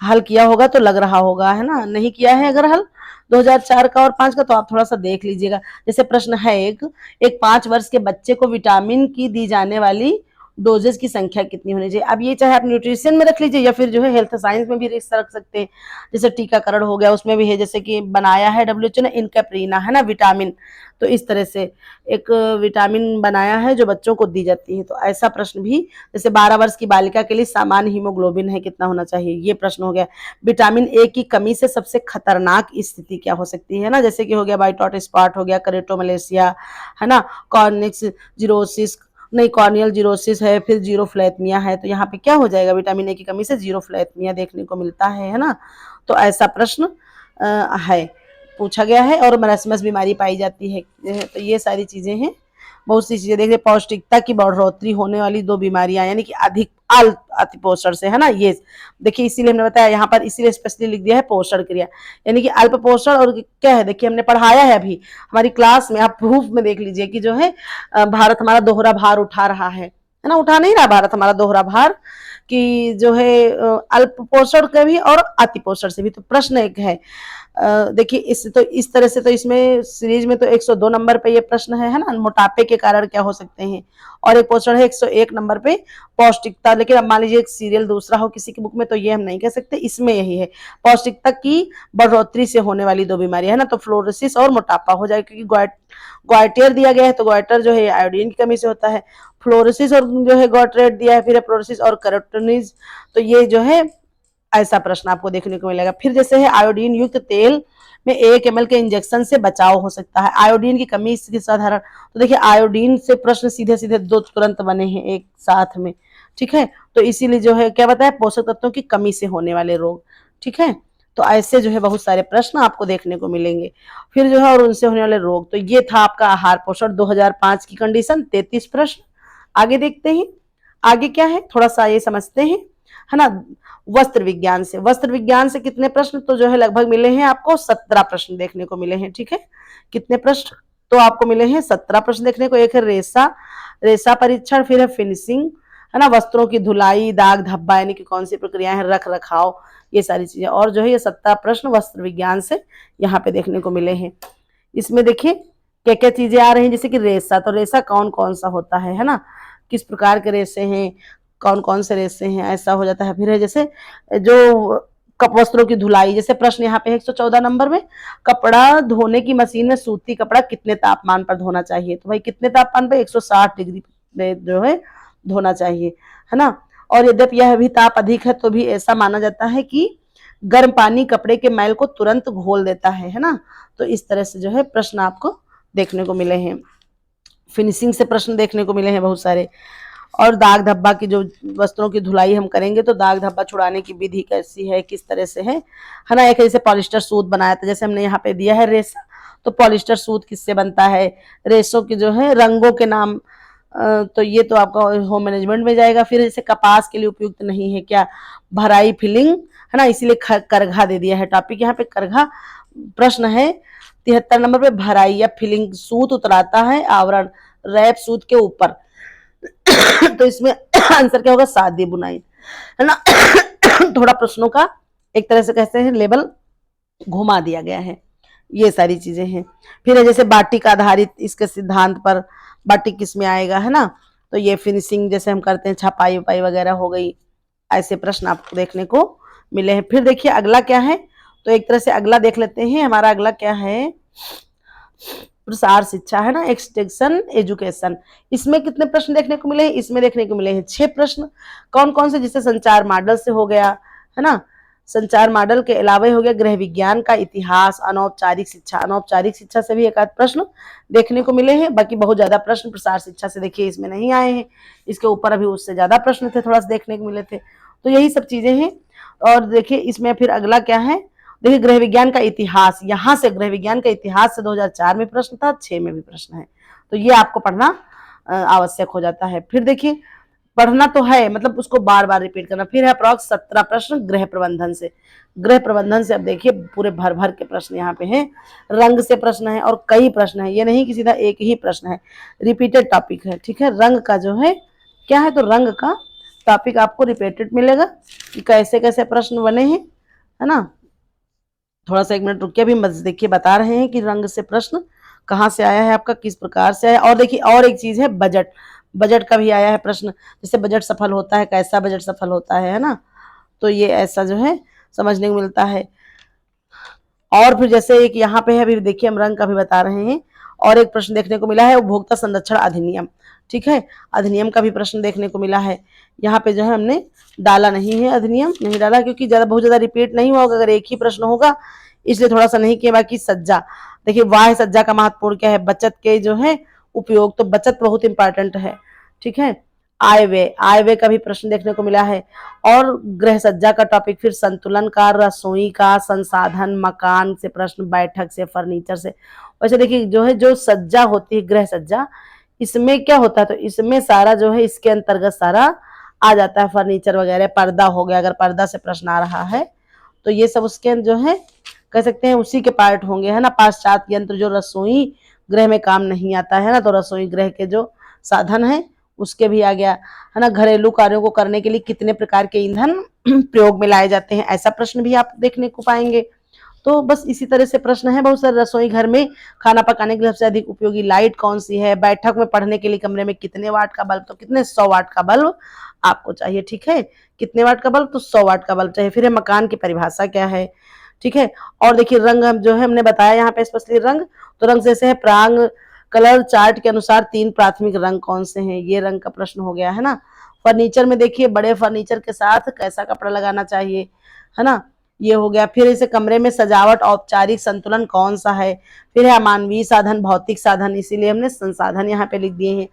हल किया होगा तो लग रहा होगा, है ना। नहीं किया है अगर हल 2004 का और 5 का, तो आप थोड़ा सा देख लीजिएगा। जैसे प्रश्न है एक 5 वर्ष के बच्चे को विटामिन की दी जाने वाली डोजेज की संख्या कितनी होनी चाहिए। अब ये चाहे आप न्यूट्रिशन में रख लीजिए या फिर जो है हेल्थ साइंस में भी रख सकते हैं। जैसे टीकाकरण हो गया, उसमें भी है, जैसे कि बनाया है डब्ल्यूएचओ ने इनकैप्रिना, है ना, विटामिन। तो इस तरह से एक विटामिन बनाया है जो बच्चों को दी जाती है। तो ऐसा प्रश्न भी, जैसे 12 वर्ष की बालिका के लिए सामान्य हीमोग्लोबिन है कितना होना चाहिए, ये प्रश्न हो गया। विटामिन ए की कमी से सबसे खतरनाक स्थिति क्या हो सकती है ना, जैसे कि हो गया वाइट स्पॉट हो गया, करेटोमलेशिया, है ना, कॉर्निक्स जीरोसिस, नहीं कॉर्नियल जीरोसिस है, फिर जीरोफ्लैथमिया है। तो यहाँ पे क्या हो जाएगा, विटामिन ए की कमी से जीरोफ्लैथमिया देखने को मिलता है ना। तो ऐसा प्रश्न है, पूछा गया है। और मरसमस बीमारी पाई जाती है। तो ये सारी चीजें हैं, बहुत सी चीजें देखिए। पौष्टिकता की बढ़ोतरी होने वाली 2 बीमारियां, यानी कि अधिक अति पोषण से, है ना। ये देखिए, इसीलिए हमने बताया यहाँ पर, इसीलिए स्पेशली लिख दिया है पोषण क्रिया, यानी कि अल्प पोषण। और क्या है, देखिए हमने पढ़ाया है अभी हमारी क्लास में, आप प्रूफ में देख लीजिए कि जो है भारत हमारा दोहरा भार उठा रहा है ना, उठा नहीं रहा भारत हमारा दोहरा भार, कि जो है अल्प पोषण के भी और अति पोषण से भी। तो प्रश्न एक है, देखिए इस तरह से, तो इसमें सीरीज में तो 102 नंबर पे ये प्रश्न है ना, मोटापे के कारण क्या हो सकते हैं। और एक क्वेश्चन है 101 नंबर पे पौष्टिकता। लेकिन अब मान लीजिए एक सीरियल दूसरा हो किसी की बुक में, तो ये हम नहीं कह सकते, इसमें यही है पौष्टिकता की बढ़ोतरी से होने वाली 2 बीमारियां, है ना। तो फ्लोरोसिस और मोटापा हो जाएगा, क्योंकि ग्वाइटर दिया गया है, तो ग्वाइटर जो है आयोडीन की कमी से होता है। फ्लोरोसिस और जो है ग्वाइटरेट दिया है, फिर फ्लोरोसिस और कैरोटीनिज। तो ये जो है ऐसा प्रश्न आपको देखने को मिलेगा। फिर जैसे है आयोडीन युक्त तेल में 1 ml के इंजेक्शन से बचाव हो सकता है, आयोडीन की कमी से साधारण। तो देखिए आयोडीन से प्रश्न सीधे सीधे 2 तुरंत बने हैं एक साथ में, ठीक है। तो इसीलिए जो है क्या बताया, पोषक तत्वों की कमी से होने वाले रोग, ठीक है। तो ऐसे जो है बहुत सारे प्रश्न आपको देखने को मिलेंगे। फिर जो है और उनसे होने वाले रोग। तो ये था आपका आहार पोषण 2005 की कंडीशन, 33 प्रश्न। आगे देखते हैं, आगे क्या है थोड़ा सा ये समझते हैं, है ना। वस्त्र विज्ञान से कितने प्रश्न, तो जो है लगभग मिले हैं आपको 17 प्रश्न देखने को मिले हैं, ठीक है। कितने प्रश्न, तो आपको मिले हैं 17 प्रश्न देखने को। एक है रेशा परीक्षण, फिर है फिनिशिंग, है ना, वस्त्रों की धुलाई, दाग धब्बा, यानी कि कौन सी प्रक्रियाएं हैं, रख रखाव, ये सारी चीजें। और जो है ये 17 प्रश्न वस्त्र विज्ञान से यहाँ पे देखने को मिले हैं। इसमें देखिए क्या क्या चीजें आ रही हैं, जैसे कि रेशा, तो रेशा कौन कौन सा होता है ना, किस प्रकार के रेशे हैं, कौन कौन से रेशे हैं, ऐसा हो जाता है। फिर है जैसे जो वस्त्रों की धुलाई, जैसे प्रश्न यहाँ पे 114 नंबर में, कपड़ा धोने की मशीन में सूती कपड़ा कितने तापमान पर धोना चाहिए, तो भाई कितने तापमान पे, 160 डिग्री पे जो है धोना चाहिए, है ना। और यद्यपि यह भी ताप अधिक है, तो भी ऐसा माना जाता है कि गर्म पानी कपड़े के मैल को तुरंत घोल देता है ना। तो इस तरह से जो है प्रश्न आपको देखने को मिले हैं। फिनिशिंग से प्रश्न देखने को मिले हैं बहुत सारे। और दाग धब्बा की जो वस्त्रों की धुलाई हम करेंगे, तो दाग धब्बा छुड़ाने की विधि कैसी है, किस तरह से है ना। एक जैसे पॉलिस्टर सूत बनाया था, जैसे हमने यहाँ पे दिया है रेशा, तो पॉलिस्टर सूत किससे बनता है, रेशों के जो है रंगों के नाम, तो ये तो आपका होम मैनेजमेंट में जाएगा। फिर जैसे कपास के लिए उपयुक्त नहीं है क्या, भराई फिलिंग, है ना, इसीलिए करघा दे दिया है टॉपिक यहाँ पे, करघा। प्रश्न है 73 नंबर पे, भराई या फिलिंग, सूत उतराता है आवरण रैप सूत के ऊपर। तो इसमें आंसर क्या होगा, सादी बुनाई, है ना। थोड़ा प्रश्नों का एक तरह से कहते हैं लेवल घुमा दिया गया है, ये सारी चीजें हैं। फिर है जैसे बाटिक आधारित, इसके सिद्धांत पर बाटिक किस में आएगा, है ना। तो ये फिनिशिंग जैसे हम करते हैं, छपाई वपाई वगैरह हो गई, ऐसे प्रश्न आपको देखने को मिले हैं। फिर देखिए अगला क्या है, तो एक तरह से अगला देख लेते हैं, हमारा अगला क्या है, प्रसार शिक्षा, है ना, एक्सटेंशन एजुकेशन। इसमें कितने प्रश्न देखने को मिले हैं, इसमें देखने को मिले हैं 6 प्रश्न। कौन कौन से, जिससे संचार मॉडल से हो गया, है ना, संचार मॉडल के अलावा हो गया गृह विज्ञान का इतिहास, अनौपचारिक शिक्षा। अनौपचारिक शिक्षा से भी एक आध प्रश्न देखने को मिले हैं, बाकी बहुत ज्यादा प्रश्न प्रसार शिक्षा से देखिए इसमें नहीं आए हैं। इसके ऊपर अभी उससे ज्यादा प्रश्न थे, थोड़ा सा देखने को मिले थे। तो यही सब चीजें हैं। और देखिए इसमें फिर अगला क्या है, देखिए गृह विज्ञान का इतिहास, यहाँ से गृह विज्ञान का इतिहास से 2004 में प्रश्न था, 6 में भी प्रश्न है। तो ये आपको पढ़ना आवश्यक हो जाता है। फिर देखिए पढ़ना तो है, मतलब उसको बार बार रिपीट करना। फिर है अप्रॉक्स 17 प्रश्न गृह प्रबंधन से। गृह प्रबंधन से अब देखिए पूरे भर भर के प्रश्न यहाँ पे हैं। रंग से प्रश्न है और कई प्रश्न है, ये नहीं कि सीधा एक ही प्रश्न है, रिपीटेड टॉपिक है। ठीक है, रंग का जो है क्या है, तो रंग का टॉपिक आपको रिपीटेड मिलेगा कि कैसे कैसे प्रश्न बने हैं, है ना। थोड़ा सा 1 मिनट रुकिए, अभी देखिए बता रहे हैं कि रंग से प्रश्न कहाँ से आया है आपका, किस प्रकार से आया। और देखिए और एक चीज है बजट, बजट का भी आया है प्रश्न, जैसे बजट सफल होता है, कैसा बजट सफल होता है ना। तो ये ऐसा जो है समझने को मिलता है। और फिर जैसे एक यहाँ पे है, अभी देखिए हम रंग का भी बता रहे हैं। और एक प्रश्न देखने को मिला है उपभोक्ता संरक्षण अधिनियम। ठीक है, अधिनियम का भी प्रश्न देखने को मिला है। यहाँ पे जो है हमने डाला नहीं है, अधिनियम नहीं डाला क्योंकि बहुत ज्यादा रिपीट नहीं होगा, अगर एक ही प्रश्न होगा इसलिए थोड़ा सा नहीं किया। बाकी सज्जा, देखिए वाह्य सज्जा का महत्वपूर्ण क्या है, बचत के जो है उपयोग, तो बचत बहुत इंपॉर्टेंट है। ठीक है, आय व्यय, आय व्यय का भी प्रश्न देखने को मिला है। और गृह सज्जा का टॉपिक फिर संतुलन का, रसोई का, संसाधन, मकान से प्रश्न, बैठक से, फर्नीचर से। वैसे देखिए जो है जो सज्जा होती है गृह सज्जा, इसमें क्या होता है, तो इसमें सारा जो है इसके अंतर्गत सारा आ जाता है, फर्नीचर वगैरह, पर्दा हो गया, अगर पर्दा से प्रश्न आ रहा है तो ये सब उसके जो है कह सकते हैं उसी के पार्ट होंगे, है ना। पाश्चात्य यंत्र जो रसोई गृह में काम नहीं आता है ना, तो रसोई गृह के जो साधन है उसके भी आ गया, है ना। घरेलू कार्यों को करने के लिए कितने प्रकार के ईंधन प्रयोग में लाए जाते हैं, ऐसा प्रश्न भी आप देखने को पाएंगे। तो बस इसी तरह से प्रश्न है बहुत सारे। रसोई घर में खाना पकाने के लिए सबसे अधिक उपयोगी लाइट कौन सी है, बैठक में पढ़ने के लिए कमरे में कितने वाट का बल्ब, तो कितने 100 वाट का बल्ब आपको चाहिए। ठीक है, कितने वाट का बल्ब, तो 100 वाट का बल्ब चाहिए। फिर है मकान की परिभाषा क्या है। ठीक है, और देखिए रंग हम जो है हमने बताया यहाँ पे स्पेशली रंग, तो रंग जैसे है प्रांग कलर चार्ट के अनुसार 3 प्राथमिक रंग कौन से हैं, ये रंग का प्रश्न हो गया, है ना। फर्नीचर में देखिए बड़े फर्नीचर के साथ कैसा कपड़ा लगाना चाहिए, है ना, ये हो गया। फिर इसे कमरे में सजावट औपचारिक संतुलन कौन सा है। फिर है मानवीय साधन, भौतिक साधन, इसीलिए हमने संसाधन यहाँ पे लिख दिए हैं।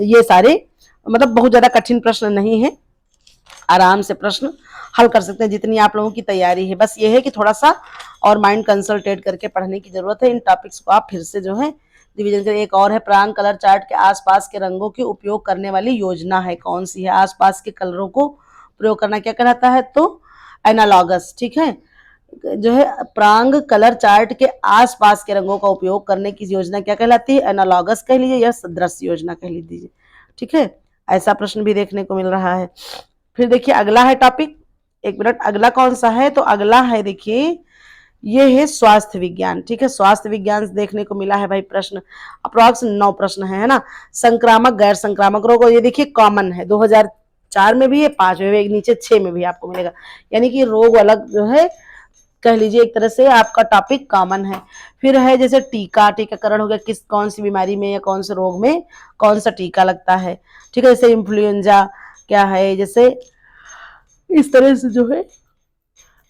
ये सारे मतलब बहुत ज्यादा कठिन प्रश्न नहीं है, आराम से प्रश्न हल कर सकते हैं जितनी आप लोगों की तैयारी है। बस ये है कि थोड़ा सा और माइंड कंसल्टेट करके पढ़ने की जरूरत है। इन टॉपिक्स को आप फिर से जो है रिवीजन करें। एक और है प्रांग कलर चार्ट के आसपास के रंगों के उपयोग करने वाली योजना है कौन सी है। आसपास के कलरों को प्रयोग करना क्या कहलाता है, तो एनालॉगस। ठीक है, जो है प्रांग कलर चार्ट के आसपास के रंगों का उपयोग करने की योजना क्या कहलाती है, एनालॉगस कह लीजिए या सदृश योजना कह लीजिए। ठीक है, ऐसा प्रश्न भी देखने को मिल रहा है। फिर देखिए अगला है टॉपिक, 1 मिनट, अगला कौन सा है, तो अगला है देखिए ये है स्वास्थ्य विज्ञान। ठीक है, स्वास्थ्य विज्ञान देखने को मिला है भाई प्रश्न, अप्रॉक्स 9 प्रश्न है ना। संक्रामक गैर संक्रामक रोग, ये देखिए कॉमन है, 2004 में भी है, 5 में भी, नीचे 6 में भी आपको मिलेगा, यानी कि रोग अलग जो है कह लीजिए एक तरह से आपका टॉपिक कॉमन है। फिर है जैसे टीका, टीकाकरण हो गया, किस कौन सी बीमारी में या कौन से रोग में कौन सा टीका लगता है। ठीक है, जैसे इन्फ्लुएंजा क्या है, जैसे इस तरह से जो है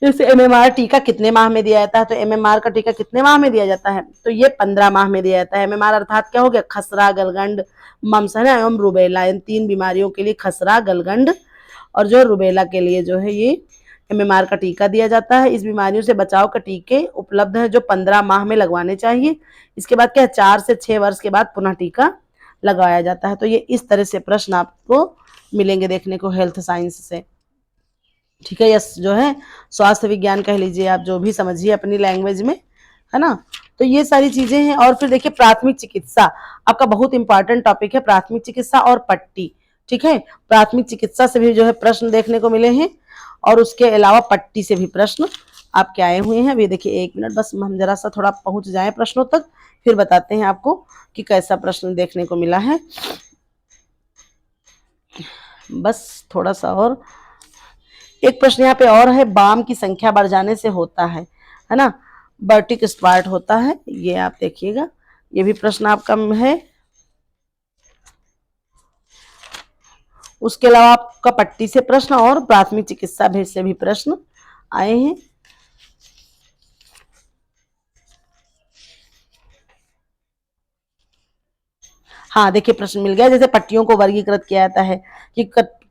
जैसे एमएमआर टीका कितने माह में दिया जाता है, तो एमएमआर का टीका कितने माह में दिया जाता है, तो ये 15 माह में दिया जाता है। एमएमआर अर्थात क्या हो गया, खसरा, गलगंड, मम्स एवं रुबेला, इन 3 बीमारियों के लिए खसरा, गलगंड और जो रुबेला के लिए जो है ये एमएमआर का टीका दिया जाता है। इस बीमारियों से बचाव के टीके उपलब्ध है जो 15 माह में लगवाने चाहिए। इसके बाद क्या है, 4 से 6 वर्ष के बाद पुनः टीका लगाया जाता है। तो ये इस तरह से प्रश्न आपको मिलेंगे देखने को हेल्थ साइंस से। ठीक है, यस जो है स्वास्थ्य विज्ञान कह लीजिए आप, जो भी समझिए अपनी लैंग्वेज में, है ना। तो ये सारी चीजें हैं। और फिर देखिए प्राथमिक चिकित्सा आपका बहुत इंपॉर्टेंट टॉपिक है, प्राथमिक चिकित्सा और पट्टी। ठीक है, प्राथमिक चिकित्सा से भी जो है प्रश्न देखने को मिले हैं और उसके अलावा पट्टी से भी प्रश्न आपके आए हुए हैं। अभी देखिए 1 मिनट, बस हम जरा सा थोड़ा पहुंच जाए प्रश्नों तक, फिर बताते हैं आपको कि कैसा प्रश्न देखने को मिला है। बस थोड़ा सा और एक प्रश्न यहाँ पे और है, बाम की संख्या बढ़ जाने से होता है ना, बर्टिक स्पार्ट होता है, ये आप देखिएगा, ये भी प्रश्न आपका है। उसके अलावा आपका पट्टी से प्रश्न और प्राथमिक चिकित्सा भेद से भी प्रश्न आए हैं। हाँ देखिए, प्रश्न मिल गया। जैसे पट्टियों को वर्गीकृत किया जाता है कि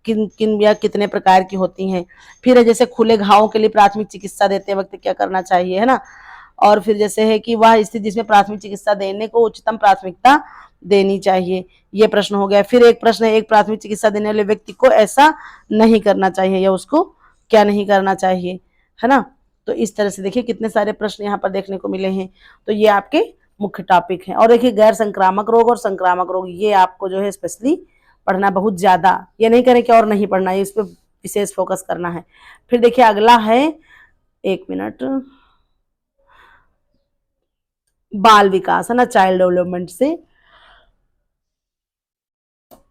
किन किन या कितने प्रकार की होती हैं। फिर है जैसे खुले घावों के लिए प्राथमिक चिकित्सा देते वक्त क्या करना चाहिए, है ना। और फिर जैसे है कि वह स्थिति जिसमें प्राथमिक चिकित्सा देने को उच्चतम प्राथमिकता देनी चाहिए, ये प्रश्न हो गया। फिर एक प्रश्न है, एक प्राथमिक चिकित्सा देने वाले व्यक्ति को ऐसा नहीं करना चाहिए, या उसको क्या नहीं करना चाहिए, है ना। तो इस तरह से देखिए कितने सारे प्रश्न यहाँ पर देखने को मिले हैं। तो ये आपके मुख्य टॉपिक हैं। और देखिए गैर संक्रामक रोग और संक्रामक रोग, ये आपको जो है स्पेशली पढ़ना बहुत ज्यादा, ये नहीं करें कि और नहीं पढ़ना है, इस पर विशेष फोकस करना है। फिर देखिए अगला है, एक मिनट, बाल विकास, है ना, चाइल्ड डेवलपमेंट से।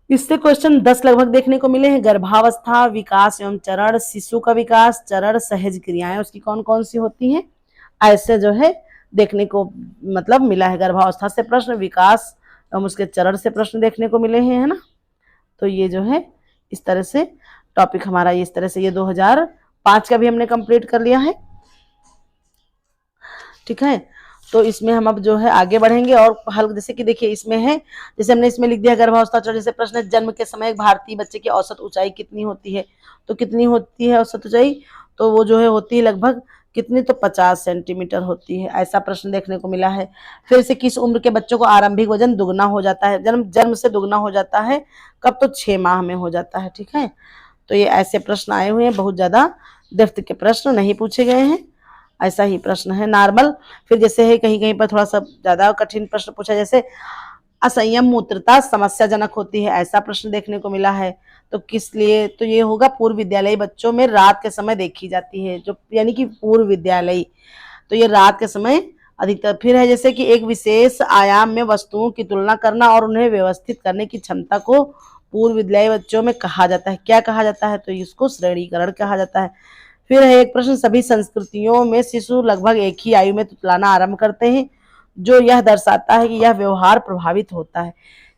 इससे क्वेश्चन 10 लगभग देखने को मिले हैं। गर्भावस्था, विकास एवं चरण, शिशु का विकास, चरण, सहज क्रियाएं उसकी कौन कौन सी होती हैं, ऐसे जो है देखने को मतलब मिला है। गर्भावस्था से प्रश्न, विकास एवं उसके चरण से प्रश्न देखने को मिले हैं, है ना। तो ये जो है इस तरह से टॉपिक हमारा इस तरह से ये 2005 का भी हमने कंप्लीट कर लिया है। ठीक है, तो इसमें हम अब जो है आगे बढ़ेंगे और हल, जैसे कि देखिए इसमें है, जैसे हमने इसमें लिख दिया गर्भावस्था चरण। जैसे प्रश्न है, जन्म के समय एक भारतीय बच्चे की औसत ऊंचाई कितनी होती है, तो कितनी होती है औसत ऊंचाई, तो वो जो है होती है लगभग कितनी, तो 50 सेंटीमीटर होती है, ऐसा प्रश्न देखने को मिला है। फिर से किस उम्र के बच्चों को आरंभिक वजन दुगना हो जाता है, जन्म जन्म से दुगना हो जाता है कब, तो 6 माह में हो जाता है। ठीक है, तो ये ऐसे प्रश्न आए हुए हैं, बहुत ज्यादा डेप्थ के प्रश्न नहीं पूछे गए हैं, ऐसा ही प्रश्न है नॉर्मल। फिर जैसे है कहीं कहीं पर थोड़ा सा ज्यादा कठिन प्रश्न पूछा, जैसे असंयम मूत्रता समस्याजनक होती है, ऐसा प्रश्न देखने को मिला है। तो किस लिए, तो ये होगा पूर्व विद्यालयी बच्चों में रात के समय देखी जाती है, जो यानी कि पूर्व विद्यालयी, तो ये रात के समय अधिकतर। फिर है जैसे कि एक विशेष आयाम में वस्तुओं की तुलना करना और उन्हें व्यवस्थित करने की क्षमता को पूर्व विद्यालयी बच्चों में कहा जाता है, क्या कहा जाता है, तो इसको श्रेणीकरण कहा जाता है। फिर है एक प्रश्न, सभी संस्कृतियों में शिशु लगभग एक ही आयु में तुतलाना आरंभ करते हैं, जो यह दर्शाता है कि यह व्यवहार प्रभावित होता है।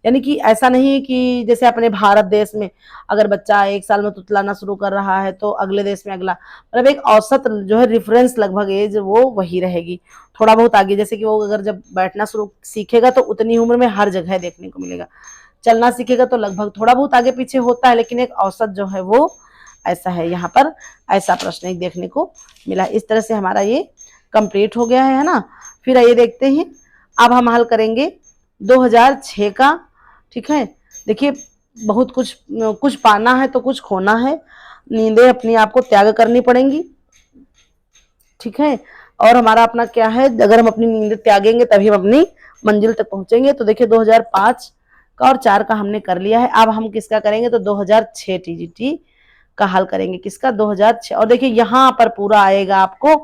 यानी कि ऐसा नहीं है कि जैसे अपने भारत देश में अगर बच्चा 1 साल में तुतलाना शुरू कर रहा है तो अगले देश में अगला, मतलब एक औसत जो है रेफरेंस लगभग एज वो वही रहेगी। थोड़ा बहुत आगे जैसे कि वो अगर जब बैठना शुरू सीखेगा तो उतनी उम्र में हर जगह देखने को मिलेगा, चलना सीखेगा तो लगभग थोड़ा बहुत आगे पीछे होता है, लेकिन एक औसत जो है वो ऐसा है। यहाँ पर ऐसा प्रश्न एक देखने को मिला। इस तरह से हमारा ये कंप्लीट हो गया है ना। फिर आइए देखते हैं, अब हम हल करेंगे 2006 का। ठीक है, देखिए बहुत कुछ कुछ पाना है तो कुछ खोना है, नींदें अपनी आप को त्याग करनी पड़ेंगी। ठीक है, और हमारा अपना क्या है, अगर हम अपनी नींदें त्यागेंगे तभी हम अपनी मंजिल तक पहुंचेंगे। तो देखिए 2005 का और 4 का हमने कर लिया है। अब हम किसका करेंगे, तो 2006 टीजीटी का हल करेंगे, किसका, 2006। और देखिए यहाँ पर पूरा आएगा आपको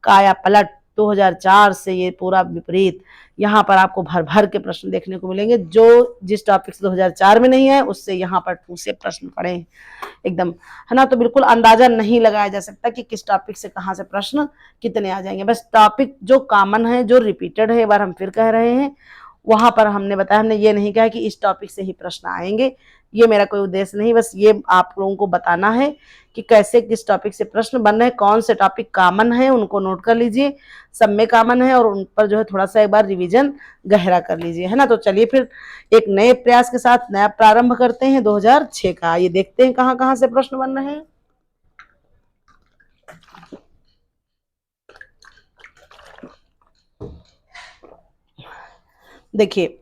काया पलट, 2004 से ये पूरा विपरीत, यहाँ पर आपको भर भर के प्रश्न देखने को मिलेंगे। जो जिस टॉपिक से 2004 में नहीं है उससे यहाँ पर से प्रश्न पड़े एकदम, है ना। तो बिल्कुल अंदाजा नहीं लगाया जा सकता कि किस टॉपिक से कहाँ से प्रश्न कितने आ जाएंगे। बस टॉपिक जो कॉमन है, जो रिपीटेड है, एक बार हम फिर कह रहे हैं, वहां पर हमने बताया, हमने ये नहीं कहा कि इस टॉपिक से ही प्रश्न आएंगे, ये मेरा कोई उद्देश्य नहीं, बस ये आप लोगों को बताना है कि कैसे किस टॉपिक से प्रश्न बन रहे हैं, कौन से टॉपिक कॉमन है उनको नोट कर लीजिए, सब में कॉमन है, और उन पर जो है थोड़ा सा एक बार रिवीजन गहरा कर लीजिए, है ना। तो चलिए फिर एक नए प्रयास के साथ नया प्रारंभ करते हैं 2006 का। ये देखते हैं कहाँ कहाँ से प्रश्न बन रहे हैं। देखिए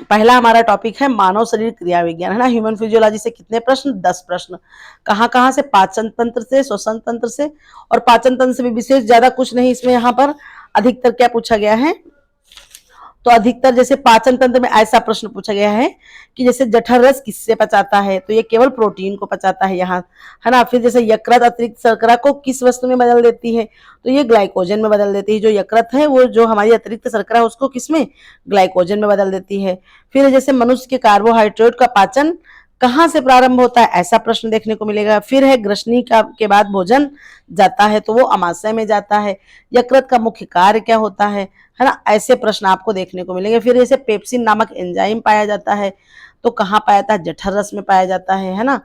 पहला हमारा टॉपिक है मानव शरीर क्रिया विज्ञान, है ना। ह्यूमन फिजियोलॉजी से कितने प्रश्न, 10 प्रश्न। कहाँ कहाँ से, पाचन तंत्र से, श्वसन तंत्र से, और पाचन तंत्र से भी विशेष ज्यादा कुछ नहीं इसमें। यहाँ पर अधिकतर क्या पूछा गया है, तो अधिकतर जैसे पाचन तंत्र में ऐसा प्रश्न पूछा गया है कि जैसे जठर रस किससे पचाता है, तो ये केवल प्रोटीन को पचाता है यहाँ, है ना। फिर जैसे यकृत अतिरिक्त शर्करा को किस वस्तु में बदल देती है, तो ये ग्लाइकोजन में बदल देती है। जो यकृत है वो जो हमारी अतिरिक्त शर्करा है उसको किसमें, ग्लाइकोजन में बदल देती है। फिर जैसे मनुष्य के कार्बोहाइड्रेट का पाचन कहाँ से प्रारंभ होता है, ऐसा प्रश्न देखने को मिलेगा। फिर है ग्रसनी का के बाद भोजन जाता है तो वो अमाशय में जाता है। यकृत का मुख्य कार्य क्या होता है ना, ऐसे प्रश्न आपको देखने को मिलेंगे। फिर ऐसे पेप्सिन नामक एंजाइम पाया जाता है तो कहाँ पाया जाता है, जठर रस में पाया जाता है ना।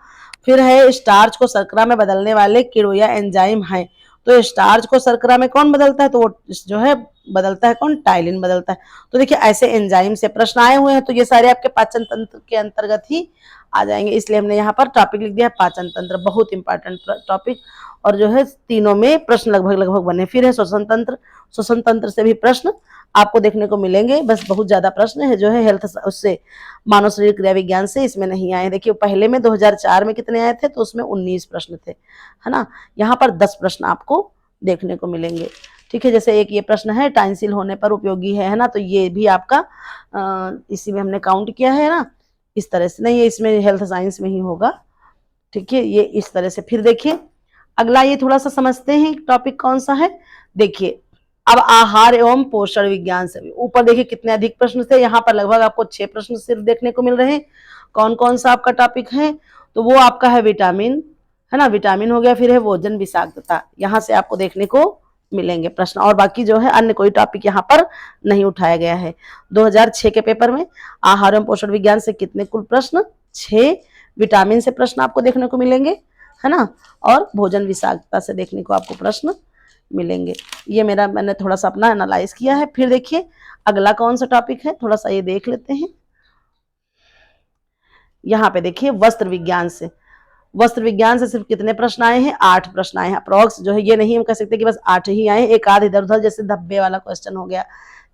फिर है स्टार्च को शर्करा में बदलने वाले किण्विक एंजाइम है, तो स्टार्च को शर्करा में कौन बदलता है, तो वो जो है बदलता है कौन, टाइलिन बदलता है। तो देखिए ऐसे एंजाइम से प्रश्न आए हुए हैं, तो ये सारे आपके पाचन तंत्र के अंतर्गत ही आ जाएंगे, इसलिए हमने यहाँ पर टॉपिक लिख दिया पाचन तंत्र, बहुत इंपॉर्टेंट टॉपिक। और जो है तीनों में प्रश्न लगभग लगभग बने। फिर है श्वसन तंत्र, श्वसन तंत्र से भी प्रश्न आपको देखने को मिलेंगे, बस बहुत ज्यादा प्रश्न है जो है हेल्थ उससे मानव शरीर क्रिया विज्ञान से इसमें नहीं आए। देखिए पहले में 2004 में कितने आए थे, तो उसमें 19 प्रश्न थे, है ना। यहाँ पर 10 प्रश्न आपको देखने को मिलेंगे, ठीक है। जैसे एक ये प्रश्न है टांसिल होने पर उपयोगी है ना, तो ये भी आपका इसी में हमने काउंट किया है ना, इस तरह से नहीं, ये इसमें हेल्थ साइंस में ही होगा, ठीक है, ये इस तरह से। फिर देखिए अगला ये थोड़ा सा समझते हैं टॉपिक कौन सा है। देखिए अब आहार एवं पोषण विज्ञान से ऊपर देखिए कितने अधिक प्रश्न थे, यहाँ पर लगभग आपको 6 प्रश्न सिर्फ देखने को मिल रहे हैं। कौन कौन सा आपका टॉपिक है, तो वो आपका है विटामिन, है ना, विटामिन हो गया। फिर है भोजन विषाक्तता, यहाँ से आपको देखने को मिलेंगे प्रश्न, और बाकी जो है अन्य कोई टॉपिक यहाँ पर नहीं उठाया गया है। 2006 के पेपर में आहार एवं पोषण विज्ञान से कितने कुल प्रश्न, 6। विटामिन से प्रश्न आपको देखने को मिलेंगे, है ना, और भोजन विषाक्तता से देखने को आपको प्रश्न मिलेंगे। ये मैंने थोड़ा सा अपना एनालाइज किया है। फिर देखिए अगला कौन सा टॉपिक है, थोड़ा सा ये देख लेते हैं। यहाँ पे देखिए वस्त्र विज्ञान से, वस्त्र विज्ञान से सिर्फ कितने प्रश्न आए हैं, 8 प्रश्न आए हैं अप्रोक्स, जो है ये नहीं हम कह सकते कि बस 8 ही आए, एक आध इधर उधर जैसे धब्बे वाला क्वेश्चन हो गया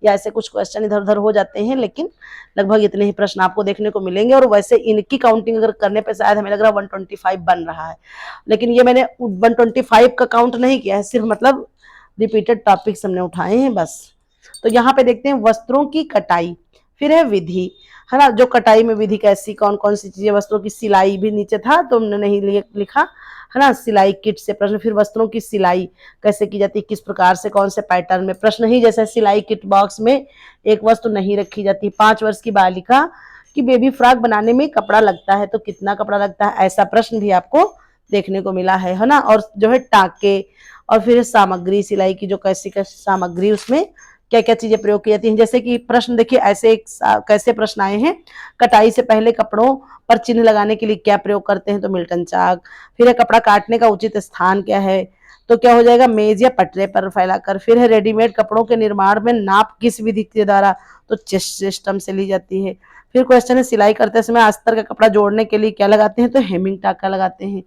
या ऐसे कुछ क्वेश्चन इधर उधर हो जाते हैं, लेकिन लगभग इतने ही प्रश्न आपको देखने को मिलेंगे। और वैसे इनकी काउंटिंग अगर करने पे शायद हमें लग रहा है 125 बन रहा है, लेकिन ये मैंने 125 का काउंट नहीं किया है, सिर्फ मतलब रिपीटेड टॉपिक्स हमने उठाए हैं बस। तो यहाँ पे देखते हैं वस्त्रों की कटाई, फिर है विधि, है ना, जो कटाई में विधि कैसी, कौन कौन सी चीजें, वस्त्रों की सिलाई भी नीचे था तो हमने नहीं लिखा, है ना। सिलाई किट से प्रश्न, फिर वस्त्रों की सिलाई कैसे की जाती है, किस प्रकार से, कौन से पैटर्न में, प्रश्न ही जैसे सिलाई किट बॉक्स में एक वस्तु नहीं रखी जाती। 5 वर्ष की बालिका की बेबी फ्रॉक बनाने में कपड़ा लगता है तो कितना कपड़ा लगता है, ऐसा प्रश्न भी आपको देखने को मिला है ना। और जो है टाके, और फिर सामग्री सिलाई की, जो कैसी कैसी सामग्री, उसमें क्या क्या चीजें प्रयोग की जाती हैं। जैसे कि प्रश्न देखिए ऐसे कैसे प्रश्न आए हैं, कटाई से पहले कपड़ों पर चिन्ह लगाने के लिए क्या प्रयोग करते हैं, तो मिल्टन चाक। फिर है कपड़ा काटने का उचित स्थान क्या है, तो क्या हो जाएगा, मेज या पटरे पर फैलाकर। फिर है रेडीमेड कपड़ों के निर्माण में नाप किस विधि के द्वारा, तो चेस्ट सिस्टम से ली जाती है। फिर क्वेश्चन है सिलाई करते समय अस्तर का कपड़ा जोड़ने के लिए क्या लगाते हैं, तो हेमिंग टाका लगाते हैं।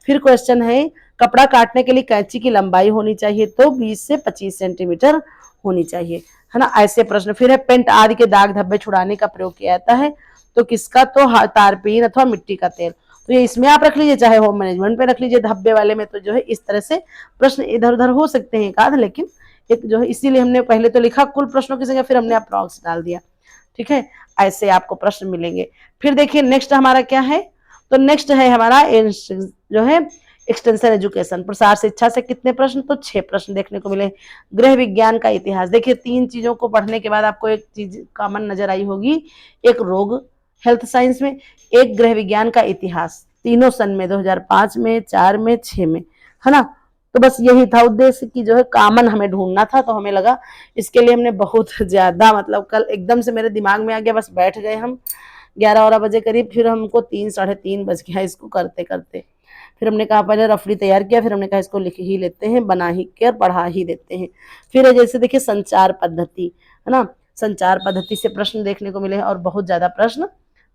फिर क्वेश्चन है कपड़ा काटने के लिए कैंची की लंबाई होनी चाहिए, तो 20 से 25 सेंटीमीटर होनी चाहिए, है ना, ऐसे प्रश्न। फिर है पेंट आदि के दाग धब्बे छुड़ाने का प्रयोग किया जाता है, तो किसका, तो तारपीन अथवा मिट्टी का तेल। तो ये इसमें आप रख लीजिए, चाहे होम मैनेजमेंट पे रख लीजिए धब्बे वाले में, तो जो है इस तरह से प्रश्न इधर उधर हो सकते हैं एक आध, लेकिन एक जो है इसीलिए हमने पहले तो लिखा कुल प्रश्नों की जगह, फिर हमने अप्रॉक्स डाल दिया, ठीक है। ऐसे आपको प्रश्न मिलेंगे। फिर देखिए नेक्स्ट हमारा क्या है, तो नेक्स्ट है हमारा जो है एक्सटेंशन एजुकेशन, प्रसार शिक्षा से कितने प्रश्न, तो 6 प्रश्न देखने को मिले। गृह विज्ञान का इतिहास, देखिए 3 चीजों को पढ़ने के बाद आपको एक चीज कॉमन नजर आई होगी, एक रोग हेल्थ साइंस में, एक गृह विज्ञान का इतिहास, तीनों सन में 2005 में, 4 में, 6 में, है ना। तो बस यही था उद्देश्य कि जो है कॉमन हमें ढूंढना था, तो हमें लगा इसके लिए हमने बहुत ज्यादा मतलब कल एकदम से मेरे दिमाग में आ गया, बस बैठ गए हम 11-12 बजे करीब, फिर हमको 3 साढ़े 3 बज गया इसको करते करते। फिर हमने कहा पहले रफली तैयार किया, फिर हमने कहा इसको लिख ही लेते हैं, बना ही कर पढ़ा ही देते हैं। फिर जैसे देखिए संचार पद्धति, है ना, संचार पद्धति से प्रश्न देखने को मिले हैं और बहुत ज्यादा प्रश्न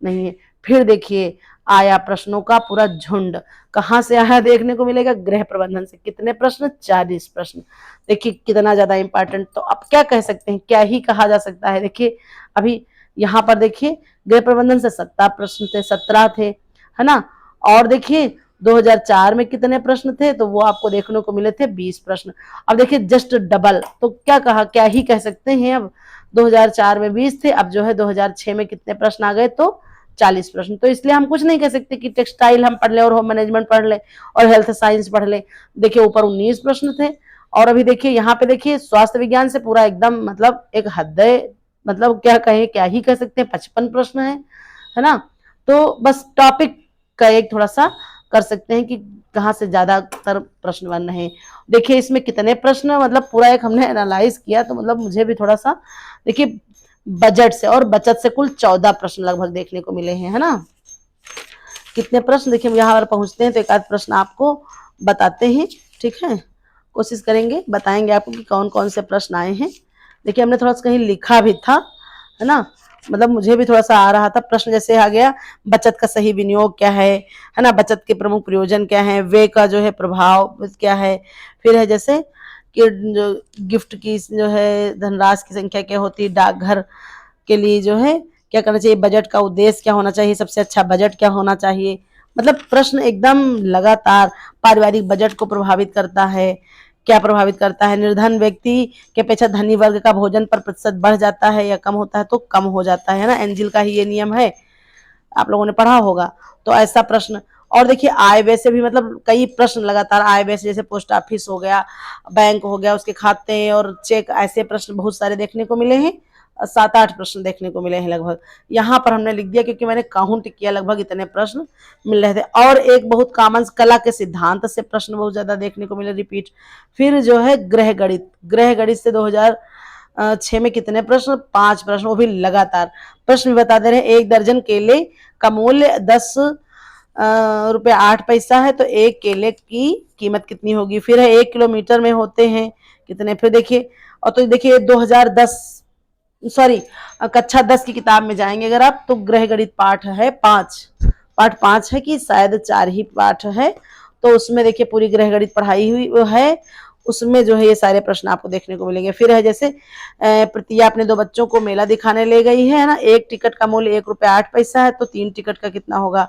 नहीं है। फिर देखिए आया प्रश्नों का पूरा झुंड, कहाँ से आया देखने को मिलेगा, गृह प्रबंधन से। कितने प्रश्न, 40 प्रश्न। देखिए कितना ज्यादा इंपॉर्टेंट, तो अब क्या कह सकते हैं, क्या ही कहा जा सकता है। देखिए अभी यहाँ पर देखिए गृह प्रबंधन से 17 प्रश्न थे, 17 थे, है ना। और देखिए 2004 में कितने प्रश्न थे, तो वो आपको देखने को मिले थे 20 प्रश्न। अब देखिए जस्ट डबल, तो क्या कहा, क्या ही कह सकते हैं। अब 2004 में 20 थे, अब जो है 2006 में कितने प्रश्न आ गए, तो 40 प्रश्न। तो इसलिए हम कुछ नहीं कह सकते कि टेक्सटाइल हम पढ़ ले और होम मैनेजमेंट पढ़ ले और हेल्थ साइंस पढ़ ले। देखिए ऊपर 19 प्रश्न थे, और अभी देखिए यहाँ पे देखिए स्वास्थ्य विज्ञान से पूरा एकदम मतलब एक हद है, मतलब क्या कहें, क्या ही कह सकते हैं, 55 प्रश्न है ना। तो बस टॉपिक का एक थोड़ा सा कर सकते हैं कि कहाँ से ज्यादातर प्रश्न बन रहे हैं। देखिए इसमें कितने प्रश्न, मतलब पूरा एक हमने एनालाइज किया तो मतलब मुझे भी थोड़ा सा, देखिए बजट से और बचत से कुल 14 प्रश्न लगभग देखने को मिले हैं, है ना। कितने प्रश्न, देखिए यहाँ पर पहुंचते हैं तो एक आध प्रश्न आपको बताते हैं, ठीक है। कोशिश करेंगे, बताएंगे आपको कि कौन कौन से प्रश्न आए हैं। देखिए हमने थोड़ा सा कहीं लिखा भी था, है ना, मतलब मुझे भी थोड़ा सा आ रहा था प्रश्न। जैसे आ गया बचत का सही विनियोग क्या है ना, बचत के प्रमुख प्रयोजन क्या है, वे का जो है प्रभाव क्या है। फिर है जैसे कि जो गिफ्ट की जो है धनराशि की संख्या क्या होती है, डाकघर के लिए जो है क्या करना चाहिए, बजट का उद्देश्य क्या होना चाहिए, सबसे अच्छा बजट क्या होना चाहिए। मतलब प्रश्न एकदम लगातार, पारिवारिक बजट को प्रभावित करता है, क्या प्रभावित करता है, निर्धन व्यक्ति की अपेक्षा धनी वर्ग का भोजन पर प्रतिशत बढ़ जाता है या कम होता है, तो कम हो जाता है ना, एंजिल का ही ये नियम है, आप लोगों ने पढ़ा होगा। तो ऐसा प्रश्न। और देखिए आय व्यय से भी मतलब कई प्रश्न लगातार आय व्यय से, जैसे पोस्ट ऑफिस हो गया, बैंक हो गया, उसके खाते और चेक, ऐसे प्रश्न बहुत सारे देखने को मिले हैं। 7-8 प्रश्न देखने को मिले हैं लगभग। यहाँ पर हमने लिख दिया क्योंकि मैंने काउंट किया, लगभग इतने प्रश्न मिल रहे थे। और एक बहुत कॉमन कला के सिद्धांत से प्रश्न बहुत ज्यादा देखने को मिले, रिपीट। फिर जो है ग्रह गणित, ग्रह गणित से 2006 में कितने प्रश्न, 5 प्रश्न, वो भी लगातार। प्रश्न भी बता दे रहे हैं, 1 दर्जन केले का मूल्य 10 रुपये 8 पैसा है, तो एक केले की कीमत कितनी होगी। फिर है 1 किलोमीटर में होते हैं कितने। फिर देखिए, और तो देखिए 2010 सॉरी कक्षा 10 की किताब में जाएंगे अगर आप, तो गृह गणित पाठ है 5, पाठ 5 है कि शायद 4 ही पाठ है, तो उसमें देखिए पूरी गृह गणित पढ़ाई हुई है, उसमें जो है ये सारे प्रश्न आपको देखने को मिलेंगे। फिर है जैसे प्रीतिया अपने 2 बच्चों को मेला दिखाने ले गई है ना, एक टिकट का मूल्य 1 रुपया 8 पैसा है, तो 3 टिकट का कितना होगा।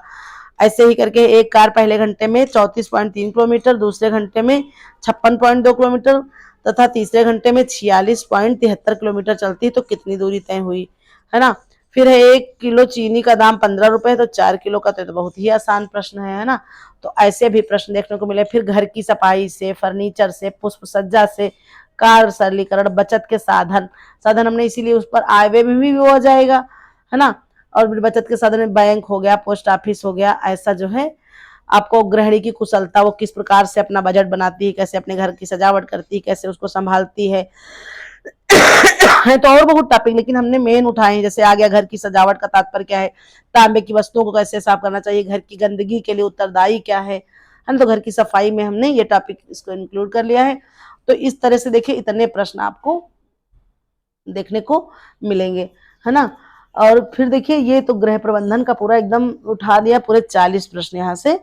ऐसे ही करके एक कार पहले घंटे में 34.3 किलोमीटर, दूसरे घंटे में 56.2 किलोमीटर तथा तीसरे घंटे में 46.73 किलोमीटर चलती है, तो कितनी दूरी तय हुई, है ना। फिर है 1 किलो चीनी का दाम 15 रुपए है, तो 4 किलो का, तो बहुत ही आसान प्रश्न है ना। तो ऐसे भी प्रश्न देखने को मिले। फिर घर की सफाई से, फर्नीचर से, पुष्प सज्जा से, कार सरलीकरण, बचत के साधन, साधन हमने इसीलिए उस पर आय व्यय में भी हो जाएगा, है ना। और बचत के साधन में बैंक हो गया, पोस्ट ऑफिस हो गया, ऐसा जो है आपको गृहिणी की कुशलता, वो किस प्रकार से अपना बजट बनाती है, कैसे अपने घर की सजावट करती है, कैसे उसको संभालती है तो और बहुत टॉपिक, लेकिन हमने मेन उठाए हैं। जैसे आ गया घर की सजावट का तात्पर्य क्या है, तांबे की वस्तुओं को कैसे साफ करना चाहिए, घर की गंदगी के लिए उत्तरदायी क्या है ना। तो घर की सफाई में हमने ये टॉपिक इसको इंक्लूड कर लिया है। तो इस तरह से देखिए इतने प्रश्न आपको देखने को मिलेंगे, है ना। और फिर देखिए ये तो गृह प्रबंधन का पूरा एकदम उठा दिया, पूरे 40 प्रश्न यहाँ से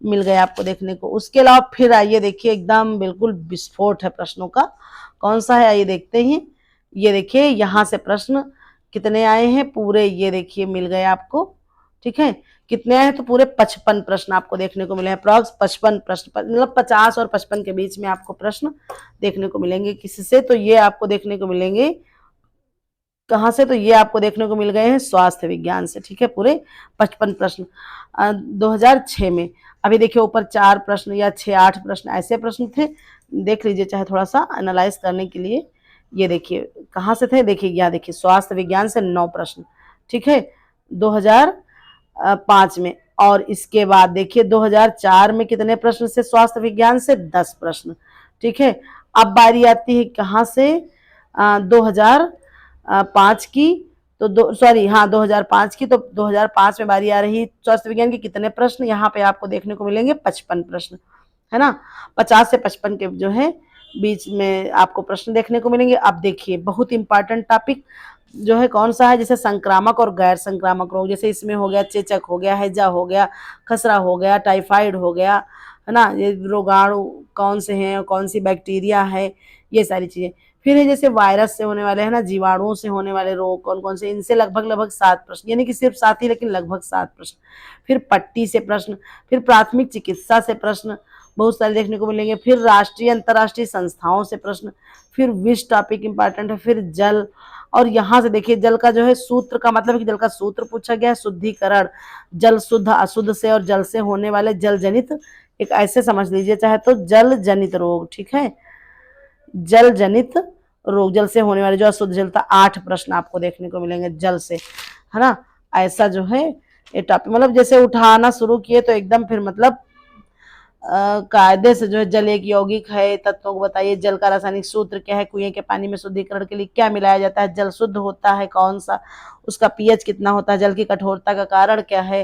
मिल गए आपको देखने को। उसके अलावा फिर आइए देखिए एकदम बिल्कुल विस्फोट है प्रश्नों का, कौन सा है आइए देखते हैं। ये देखिए यहाँ से प्रश्न कितने आए हैं, पूरे ये देखिए मिल गए आपको, ठीक है। कितने आए हैं, तो पूरे 55 प्रश्न आपको देखने को मिले हैं, अप्रॉक्स 55 प्रश्न, मतलब 50 और 55 के बीच में आपको प्रश्न देखने को मिलेंगे। किससे, तो ये आपको देखने को मिलेंगे कहाँ से, तो ये आपको देखने को मिल गए हैं स्वास्थ्य विज्ञान से, ठीक है। पूरे 55 प्रश्न 2006 में। अभी देखिए ऊपर 4 प्रश्न या 6-8 प्रश्न ऐसे प्रश्न थे, देख लीजिए चाहे थोड़ा सा एनालाइज करने के लिए। ये देखिए कहाँ से थे, देखिए यहाँ देखिए स्वास्थ्य विज्ञान से 9 प्रश्न, ठीक है, 2005 में। और इसके बाद देखिए 2004 में कितने प्रश्न से, स्वास्थ्य विज्ञान से 10 प्रश्न, ठीक है। अब बारी आती है कहाँ से, 2005 की, तो 2005 की, तो 2005 में बारी आ रही स्वास्थ्य विज्ञान के कितने प्रश्न, यहाँ पे आपको देखने को मिलेंगे 55 प्रश्न, है ना। 50 से 55 के जो है बीच में आपको प्रश्न देखने को मिलेंगे। अब देखिए बहुत इंपॉर्टेंट टॉपिक जो है कौन सा है, जैसे संक्रामक और गैर संक्रामक रोग, जैसे इसमें हो गया चेचक हो गया, हैजा हो गया, खसरा हो गया, टाइफाइड हो गया, है ना। ये रोगाणु कौन से हैं, कौन सी बैक्टीरिया है, ये सारी चीजें। फिर है जैसे वायरस से होने वाले, है ना, जीवाणुओं से होने वाले रोग कौन कौन से, इनसे लगभग 7 प्रश्न, यानी कि सिर्फ 7 ही लेकिन लगभग 7 प्रश्न। फिर पट्टी से प्रश्न, फिर प्राथमिक चिकित्सा से प्रश्न बहुत सारे देखने को मिलेंगे। फिर राष्ट्रीय अंतर्राष्ट्रीय संस्थाओं से प्रश्न। फिर विश टॉपिक इंपॉर्टेंट है। फिर जल, और यहाँ से देखिए जल का जो है सूत्र का मतलब है कि जल का सूत्र पूछा गया है, शुद्धिकरण, जल शुद्ध अशुद्ध से और जल से होने वाले जल जनित, एक ऐसे समझ लीजिए चाहे तो जल जनित रोग, ठीक है, जल जनित रोग, जल से होने वाले जो अशुद्ध जल था। 8 प्रश्न आपको देखने को मिलेंगे जल से, है ना। ऐसा जो है ये टॉपिक मतलब जैसे उठाना शुरू किए तो एकदम फिर मतलब कायदे से जो है जल एक यौगिक है, तत्वों को बताइए, जल का रासायनिक सूत्र क्या है, कुएं के पानी में शुद्धिकरण के लिए क्या मिलाया जाता है, जल शुद्ध होता है कौन सा, उसका पीएच कितना होता है, जल की कठोरता का कारण क्या है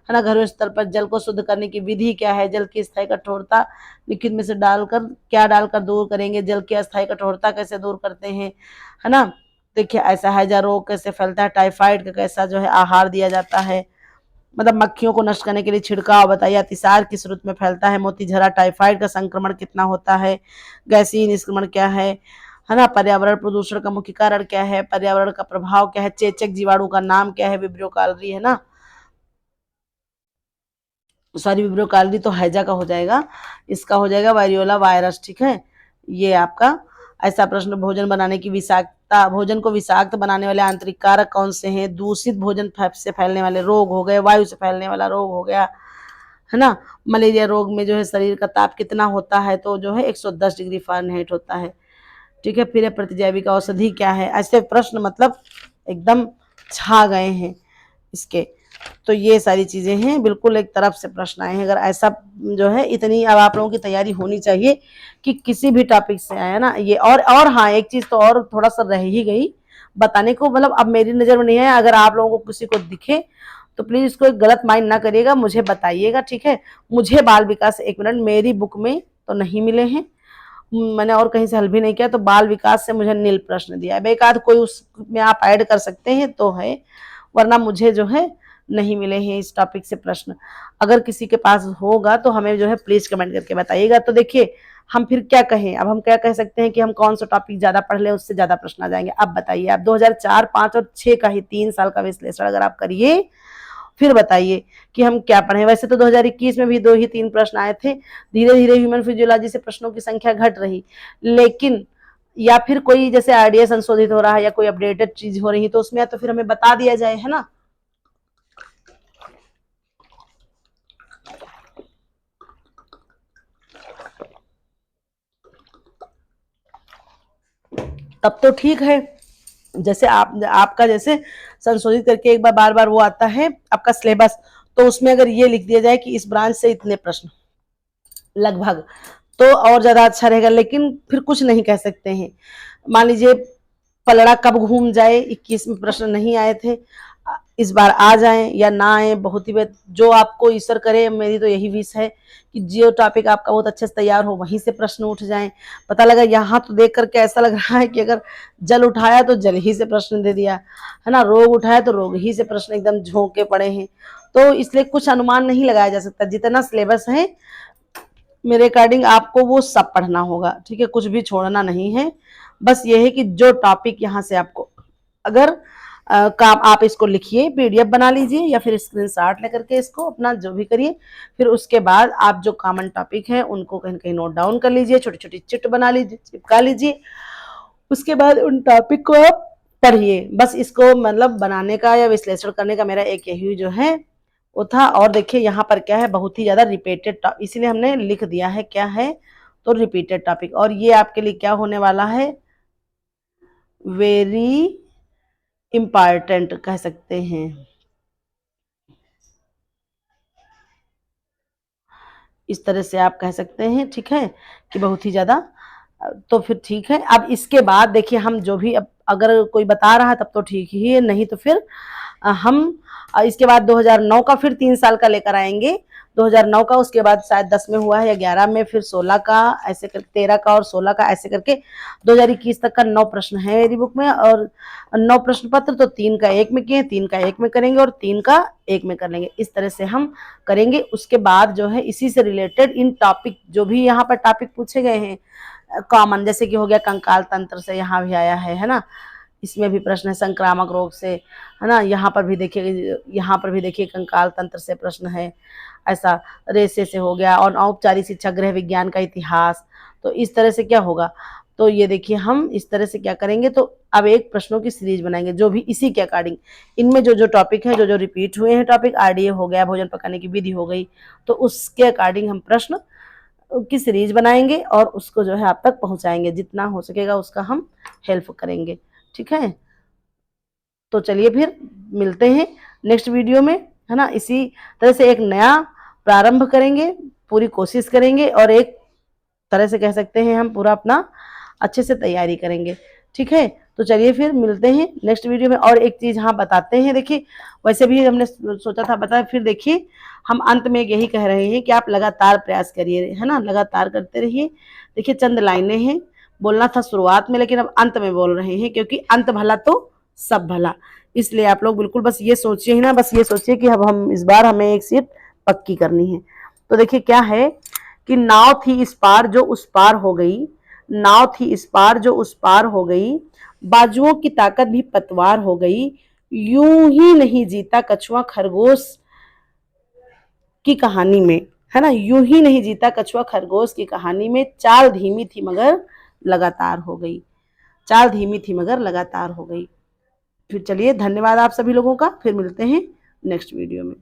ना, घरेलू स्तर पर जल को शुद्ध करने की विधि क्या है, जल की स्थायी कठोरता लिक्विड में से डालकर क्या डालकर दूर करेंगे, जल की अस्थायी कठोरता कैसे दूर करते हैं, है ना। देखिए ऐसा हैजा रोग कैसे फैलता है, टाइफाइड का कैसा जो है आहार दिया जाता है, मतलब मक्खियों को नष्ट करने के लिए छिड़काव बताइए, अतिसार किस ऋतु में फैलता है, मोतीझरा टाइफाइड का संक्रमण कितना होता है, गैसीय निष्क्रमण क्या है ना, पर्यावरण प्रदूषण का मुख्य कारण क्या है, पर्यावरण का प्रभाव क्या है, चेचक जीवाणु का नाम क्या है, विब्रियो कैलोरी है ना, सॉरी विब्रियो कैलोरी तो हैजा का हो जाएगा, इसका हो जाएगा वायरियोला वायरस, ठीक है। ये आपका ऐसा प्रश्न, भोजन बनाने की विषाक्तता, भोजन को विषाक्त बनाने वाले आंतरिक कारक कौन से हैं, दूषित भोजन से फैलने वाले रोग हो गए, वायु से फैलने वाला रोग हो गया, है ना। मलेरिया रोग में जो है शरीर का ताप कितना होता है, तो जो है 110 डिग्री फ़ारेनहाइट होता है, ठीक है। फिर प्रतिजैविक औषधि क्या है, ऐसे प्रश्न मतलब एकदम छा गए हैं इसके। तो ये सारी चीजें हैं, बिल्कुल एक तरफ से प्रश्न आए हैं, अगर ऐसा जो है इतनी अब आप लोगों की तैयारी होनी चाहिए कि किसी भी टॉपिक से आया ना ये। और हाँ एक चीज तो और थोड़ा सा रह ही गई बताने को, मतलब अब मेरी नजर में नहीं है, अगर आप लोगों को किसी को दिखे तो प्लीज इसको एक गलत माइंड ना करिएगा, मुझे बताइएगा, ठीक है। मुझे बाल विकास, एक मिनट, मेरी बुक में तो नहीं मिले हैं, मैंने और कहीं से हल भी नहीं किया, तो बाल विकास से मुझे नील प्रश्न दिया है, बेकार कोई उसमें आप ऐड कर सकते हैं तो है, वरना मुझे जो है नहीं मिले हैं इस टॉपिक से प्रश्न। अगर किसी के पास होगा तो हमें जो है प्लीज कमेंट करके बताइएगा। तो देखिए हम फिर क्या कहें, अब हम क्या कह सकते हैं कि हम कौन सा टॉपिक ज्यादा पढ़ लें उससे ज्यादा प्रश्न आ जाएंगे। अब बताइए, आप 2004, 5 और 6 का ही 3 साल का विश्लेषण अगर आप करिए फिर बताइए कि हम क्या पढ़े। वैसे तो 2021 में भी 2 ही 3 प्रश्न आए थे, धीरे धीरे ह्यूमन फिजियोलॉजी से प्रश्नों की संख्या घट रही, लेकिन या फिर कोई जैसे आरडीए संशोधित हो रहा है या कोई अपडेटेड चीज हो रही है तो उसमें तो फिर हमें बता दिया जाए, है ना। तब तो ठीक है, जैसे आपका जैसे संशोधित करके एक बार बार बार वो आता है आपका सिलेबस, तो उसमें अगर ये लिख दिया जाए कि इस ब्रांच से इतने प्रश्न लगभग, तो और ज्यादा अच्छा रहेगा। लेकिन फिर कुछ नहीं कह सकते हैं, मान लीजिए पलड़ा कब घूम जाए, 21 में प्रश्न नहीं आए थे, इस बार आ जाए या ना आए, बहुत ही जो आपको ईश्वर करे, मेरी तो यही विश है कि जो टॉपिक आपका बहुत अच्छे से तैयार हो वहीं से प्रश्न उठ जाएं। पता लगा यहाँ तो देख करके ऐसा लग रहा है कि अगर जल उठाया तो जल ही से प्रश्न दे दिया, है ना, रोग उठाया तो रोग ही से प्रश्न एकदम झोंके पड़े हैं। तो इसलिए कुछ अनुमान नहीं लगाया जा सकता, जितना सिलेबस है मेरे अकॉर्डिंग आपको वो सब पढ़ना होगा, ठीक है, कुछ भी छोड़ना नहीं है। बस ये है कि जो टॉपिक यहाँ से आपको अगर काम, आप इसको लिखिए, पीडीएफ बना लीजिए या फिर स्क्रीनशॉट लेकर के इसको अपना जो भी करिए, फिर उसके बाद आप जो कॉमन टॉपिक है उनको कहीं कहीं नोट डाउन कर लीजिए, छोटी छोटी चिट बना लीजिए, चिपका लीजिए, उसके बाद उन टॉपिक को आप पढ़िए। बस इसको मतलब बनाने का या विश्लेषण करने का मेरा एक यही जो है वो था। और देखिए यहाँ पर क्या है, बहुत ही ज्यादा रिपीटेड, इसीलिए हमने लिख दिया है क्या है, तो रिपीटेड टॉपिक। और ये आपके लिए क्या होने वाला है, वेरी इम्पॉर्टेंट कह सकते हैं, इस तरह से आप कह सकते हैं, ठीक है, कि बहुत ही ज्यादा। तो फिर ठीक है, अब इसके बाद देखिए हम जो भी, अब अगर कोई बता रहा है तब तो ठीक ही है, नहीं तो फिर हम इसके बाद 2009 का फिर 3 साल का लेकर आएंगे, 2009 का, उसके बाद शायद 10 में हुआ है या 11 में, फिर 16 का, ऐसे कर 13 का और 16 का, ऐसे करके 2021 तक का 9 प्रश्न है मेरी बुक में। और 9 प्रश्न पत्र, तो 3 का 1 में किए, 3 का 1 में करेंगे और 3 का 1 में कर लेंगे, इस तरह से हम करेंगे। उसके बाद जो है इसी से रिलेटेड इन टॉपिक जो भी यहाँ पर टॉपिक पूछे गए हैं कॉमन, जैसे कि हो गया कंकाल तंत्र से, यहाँ भी आया है ना, इसमें भी प्रश्न है, संक्रामक रोग से, है ना, यहाँ पर भी देखिए, यहाँ पर भी देखिए कंकाल तंत्र से प्रश्न है, ऐसा रेसे से हो गया, और औपचारिक शिक्षा गृह विज्ञान का इतिहास। तो इस तरह से क्या होगा, तो ये देखिए हम इस तरह से क्या करेंगे, तो अब एक प्रश्नों की सीरीज बनाएंगे जो भी इसी के अकॉर्डिंग, इनमें जो जो टॉपिक है, जो जो रिपीट हुए हैं टॉपिक, आरडीए हो गया, भोजन पकाने की विधि हो गई, तो उसके अकॉर्डिंग हम प्रश्न की सीरीज बनाएंगे और उसको जो है आप तक पहुंचाएंगे, जितना हो सकेगा उसका हम हेल्प करेंगे, ठीक है। तो चलिए फिर मिलते हैं नेक्स्ट वीडियो में। है ना। इसी तरह से एक नया प्रारंभ करेंगे, पूरी कोशिश करेंगे और एक तरह से कह सकते हैं हम पूरा अपना अच्छे से तैयारी करेंगे। ठीक है, तो चलिए फिर मिलते हैं नेक्स्ट वीडियो में। और एक चीज हाँ बताते हैं, देखिए वैसे भी हमने सोचा था बता, फिर देखिए हम अंत में यही कह रहे हैं कि आप लगातार प्रयास करिए, है ना, लगातार करते रहिए। देखिए चंद लाइनें हैं, बोलना था शुरुआत में लेकिन अब अंत में बोल रहे हैं, क्योंकि अंत भला तो सब भला। इसलिए आप लोग बिल्कुल बस ये सोचिए ही ना, बस ये सोचिए कि अब हम इस बार हमें एक सीट पक्की करनी है। तो देखिए क्या है कि नाव थी इस पार जो उस पार हो गई, नाव थी इस पार जो उस पार हो गई, बाजुओं की ताकत भी पतवार हो गई, यूं ही नहीं जीता कछुआ खरगोश की कहानी में, है ना, यूं ही नहीं जीता कछुआ खरगोश की कहानी में, चाल धीमी थी मगर लगातार हो गई, चाल धीमी थी मगर लगातार हो गई। फिर चलिए धन्यवाद आप सभी लोगों का, फिर मिलते हैं नेक्स्ट वीडियो में।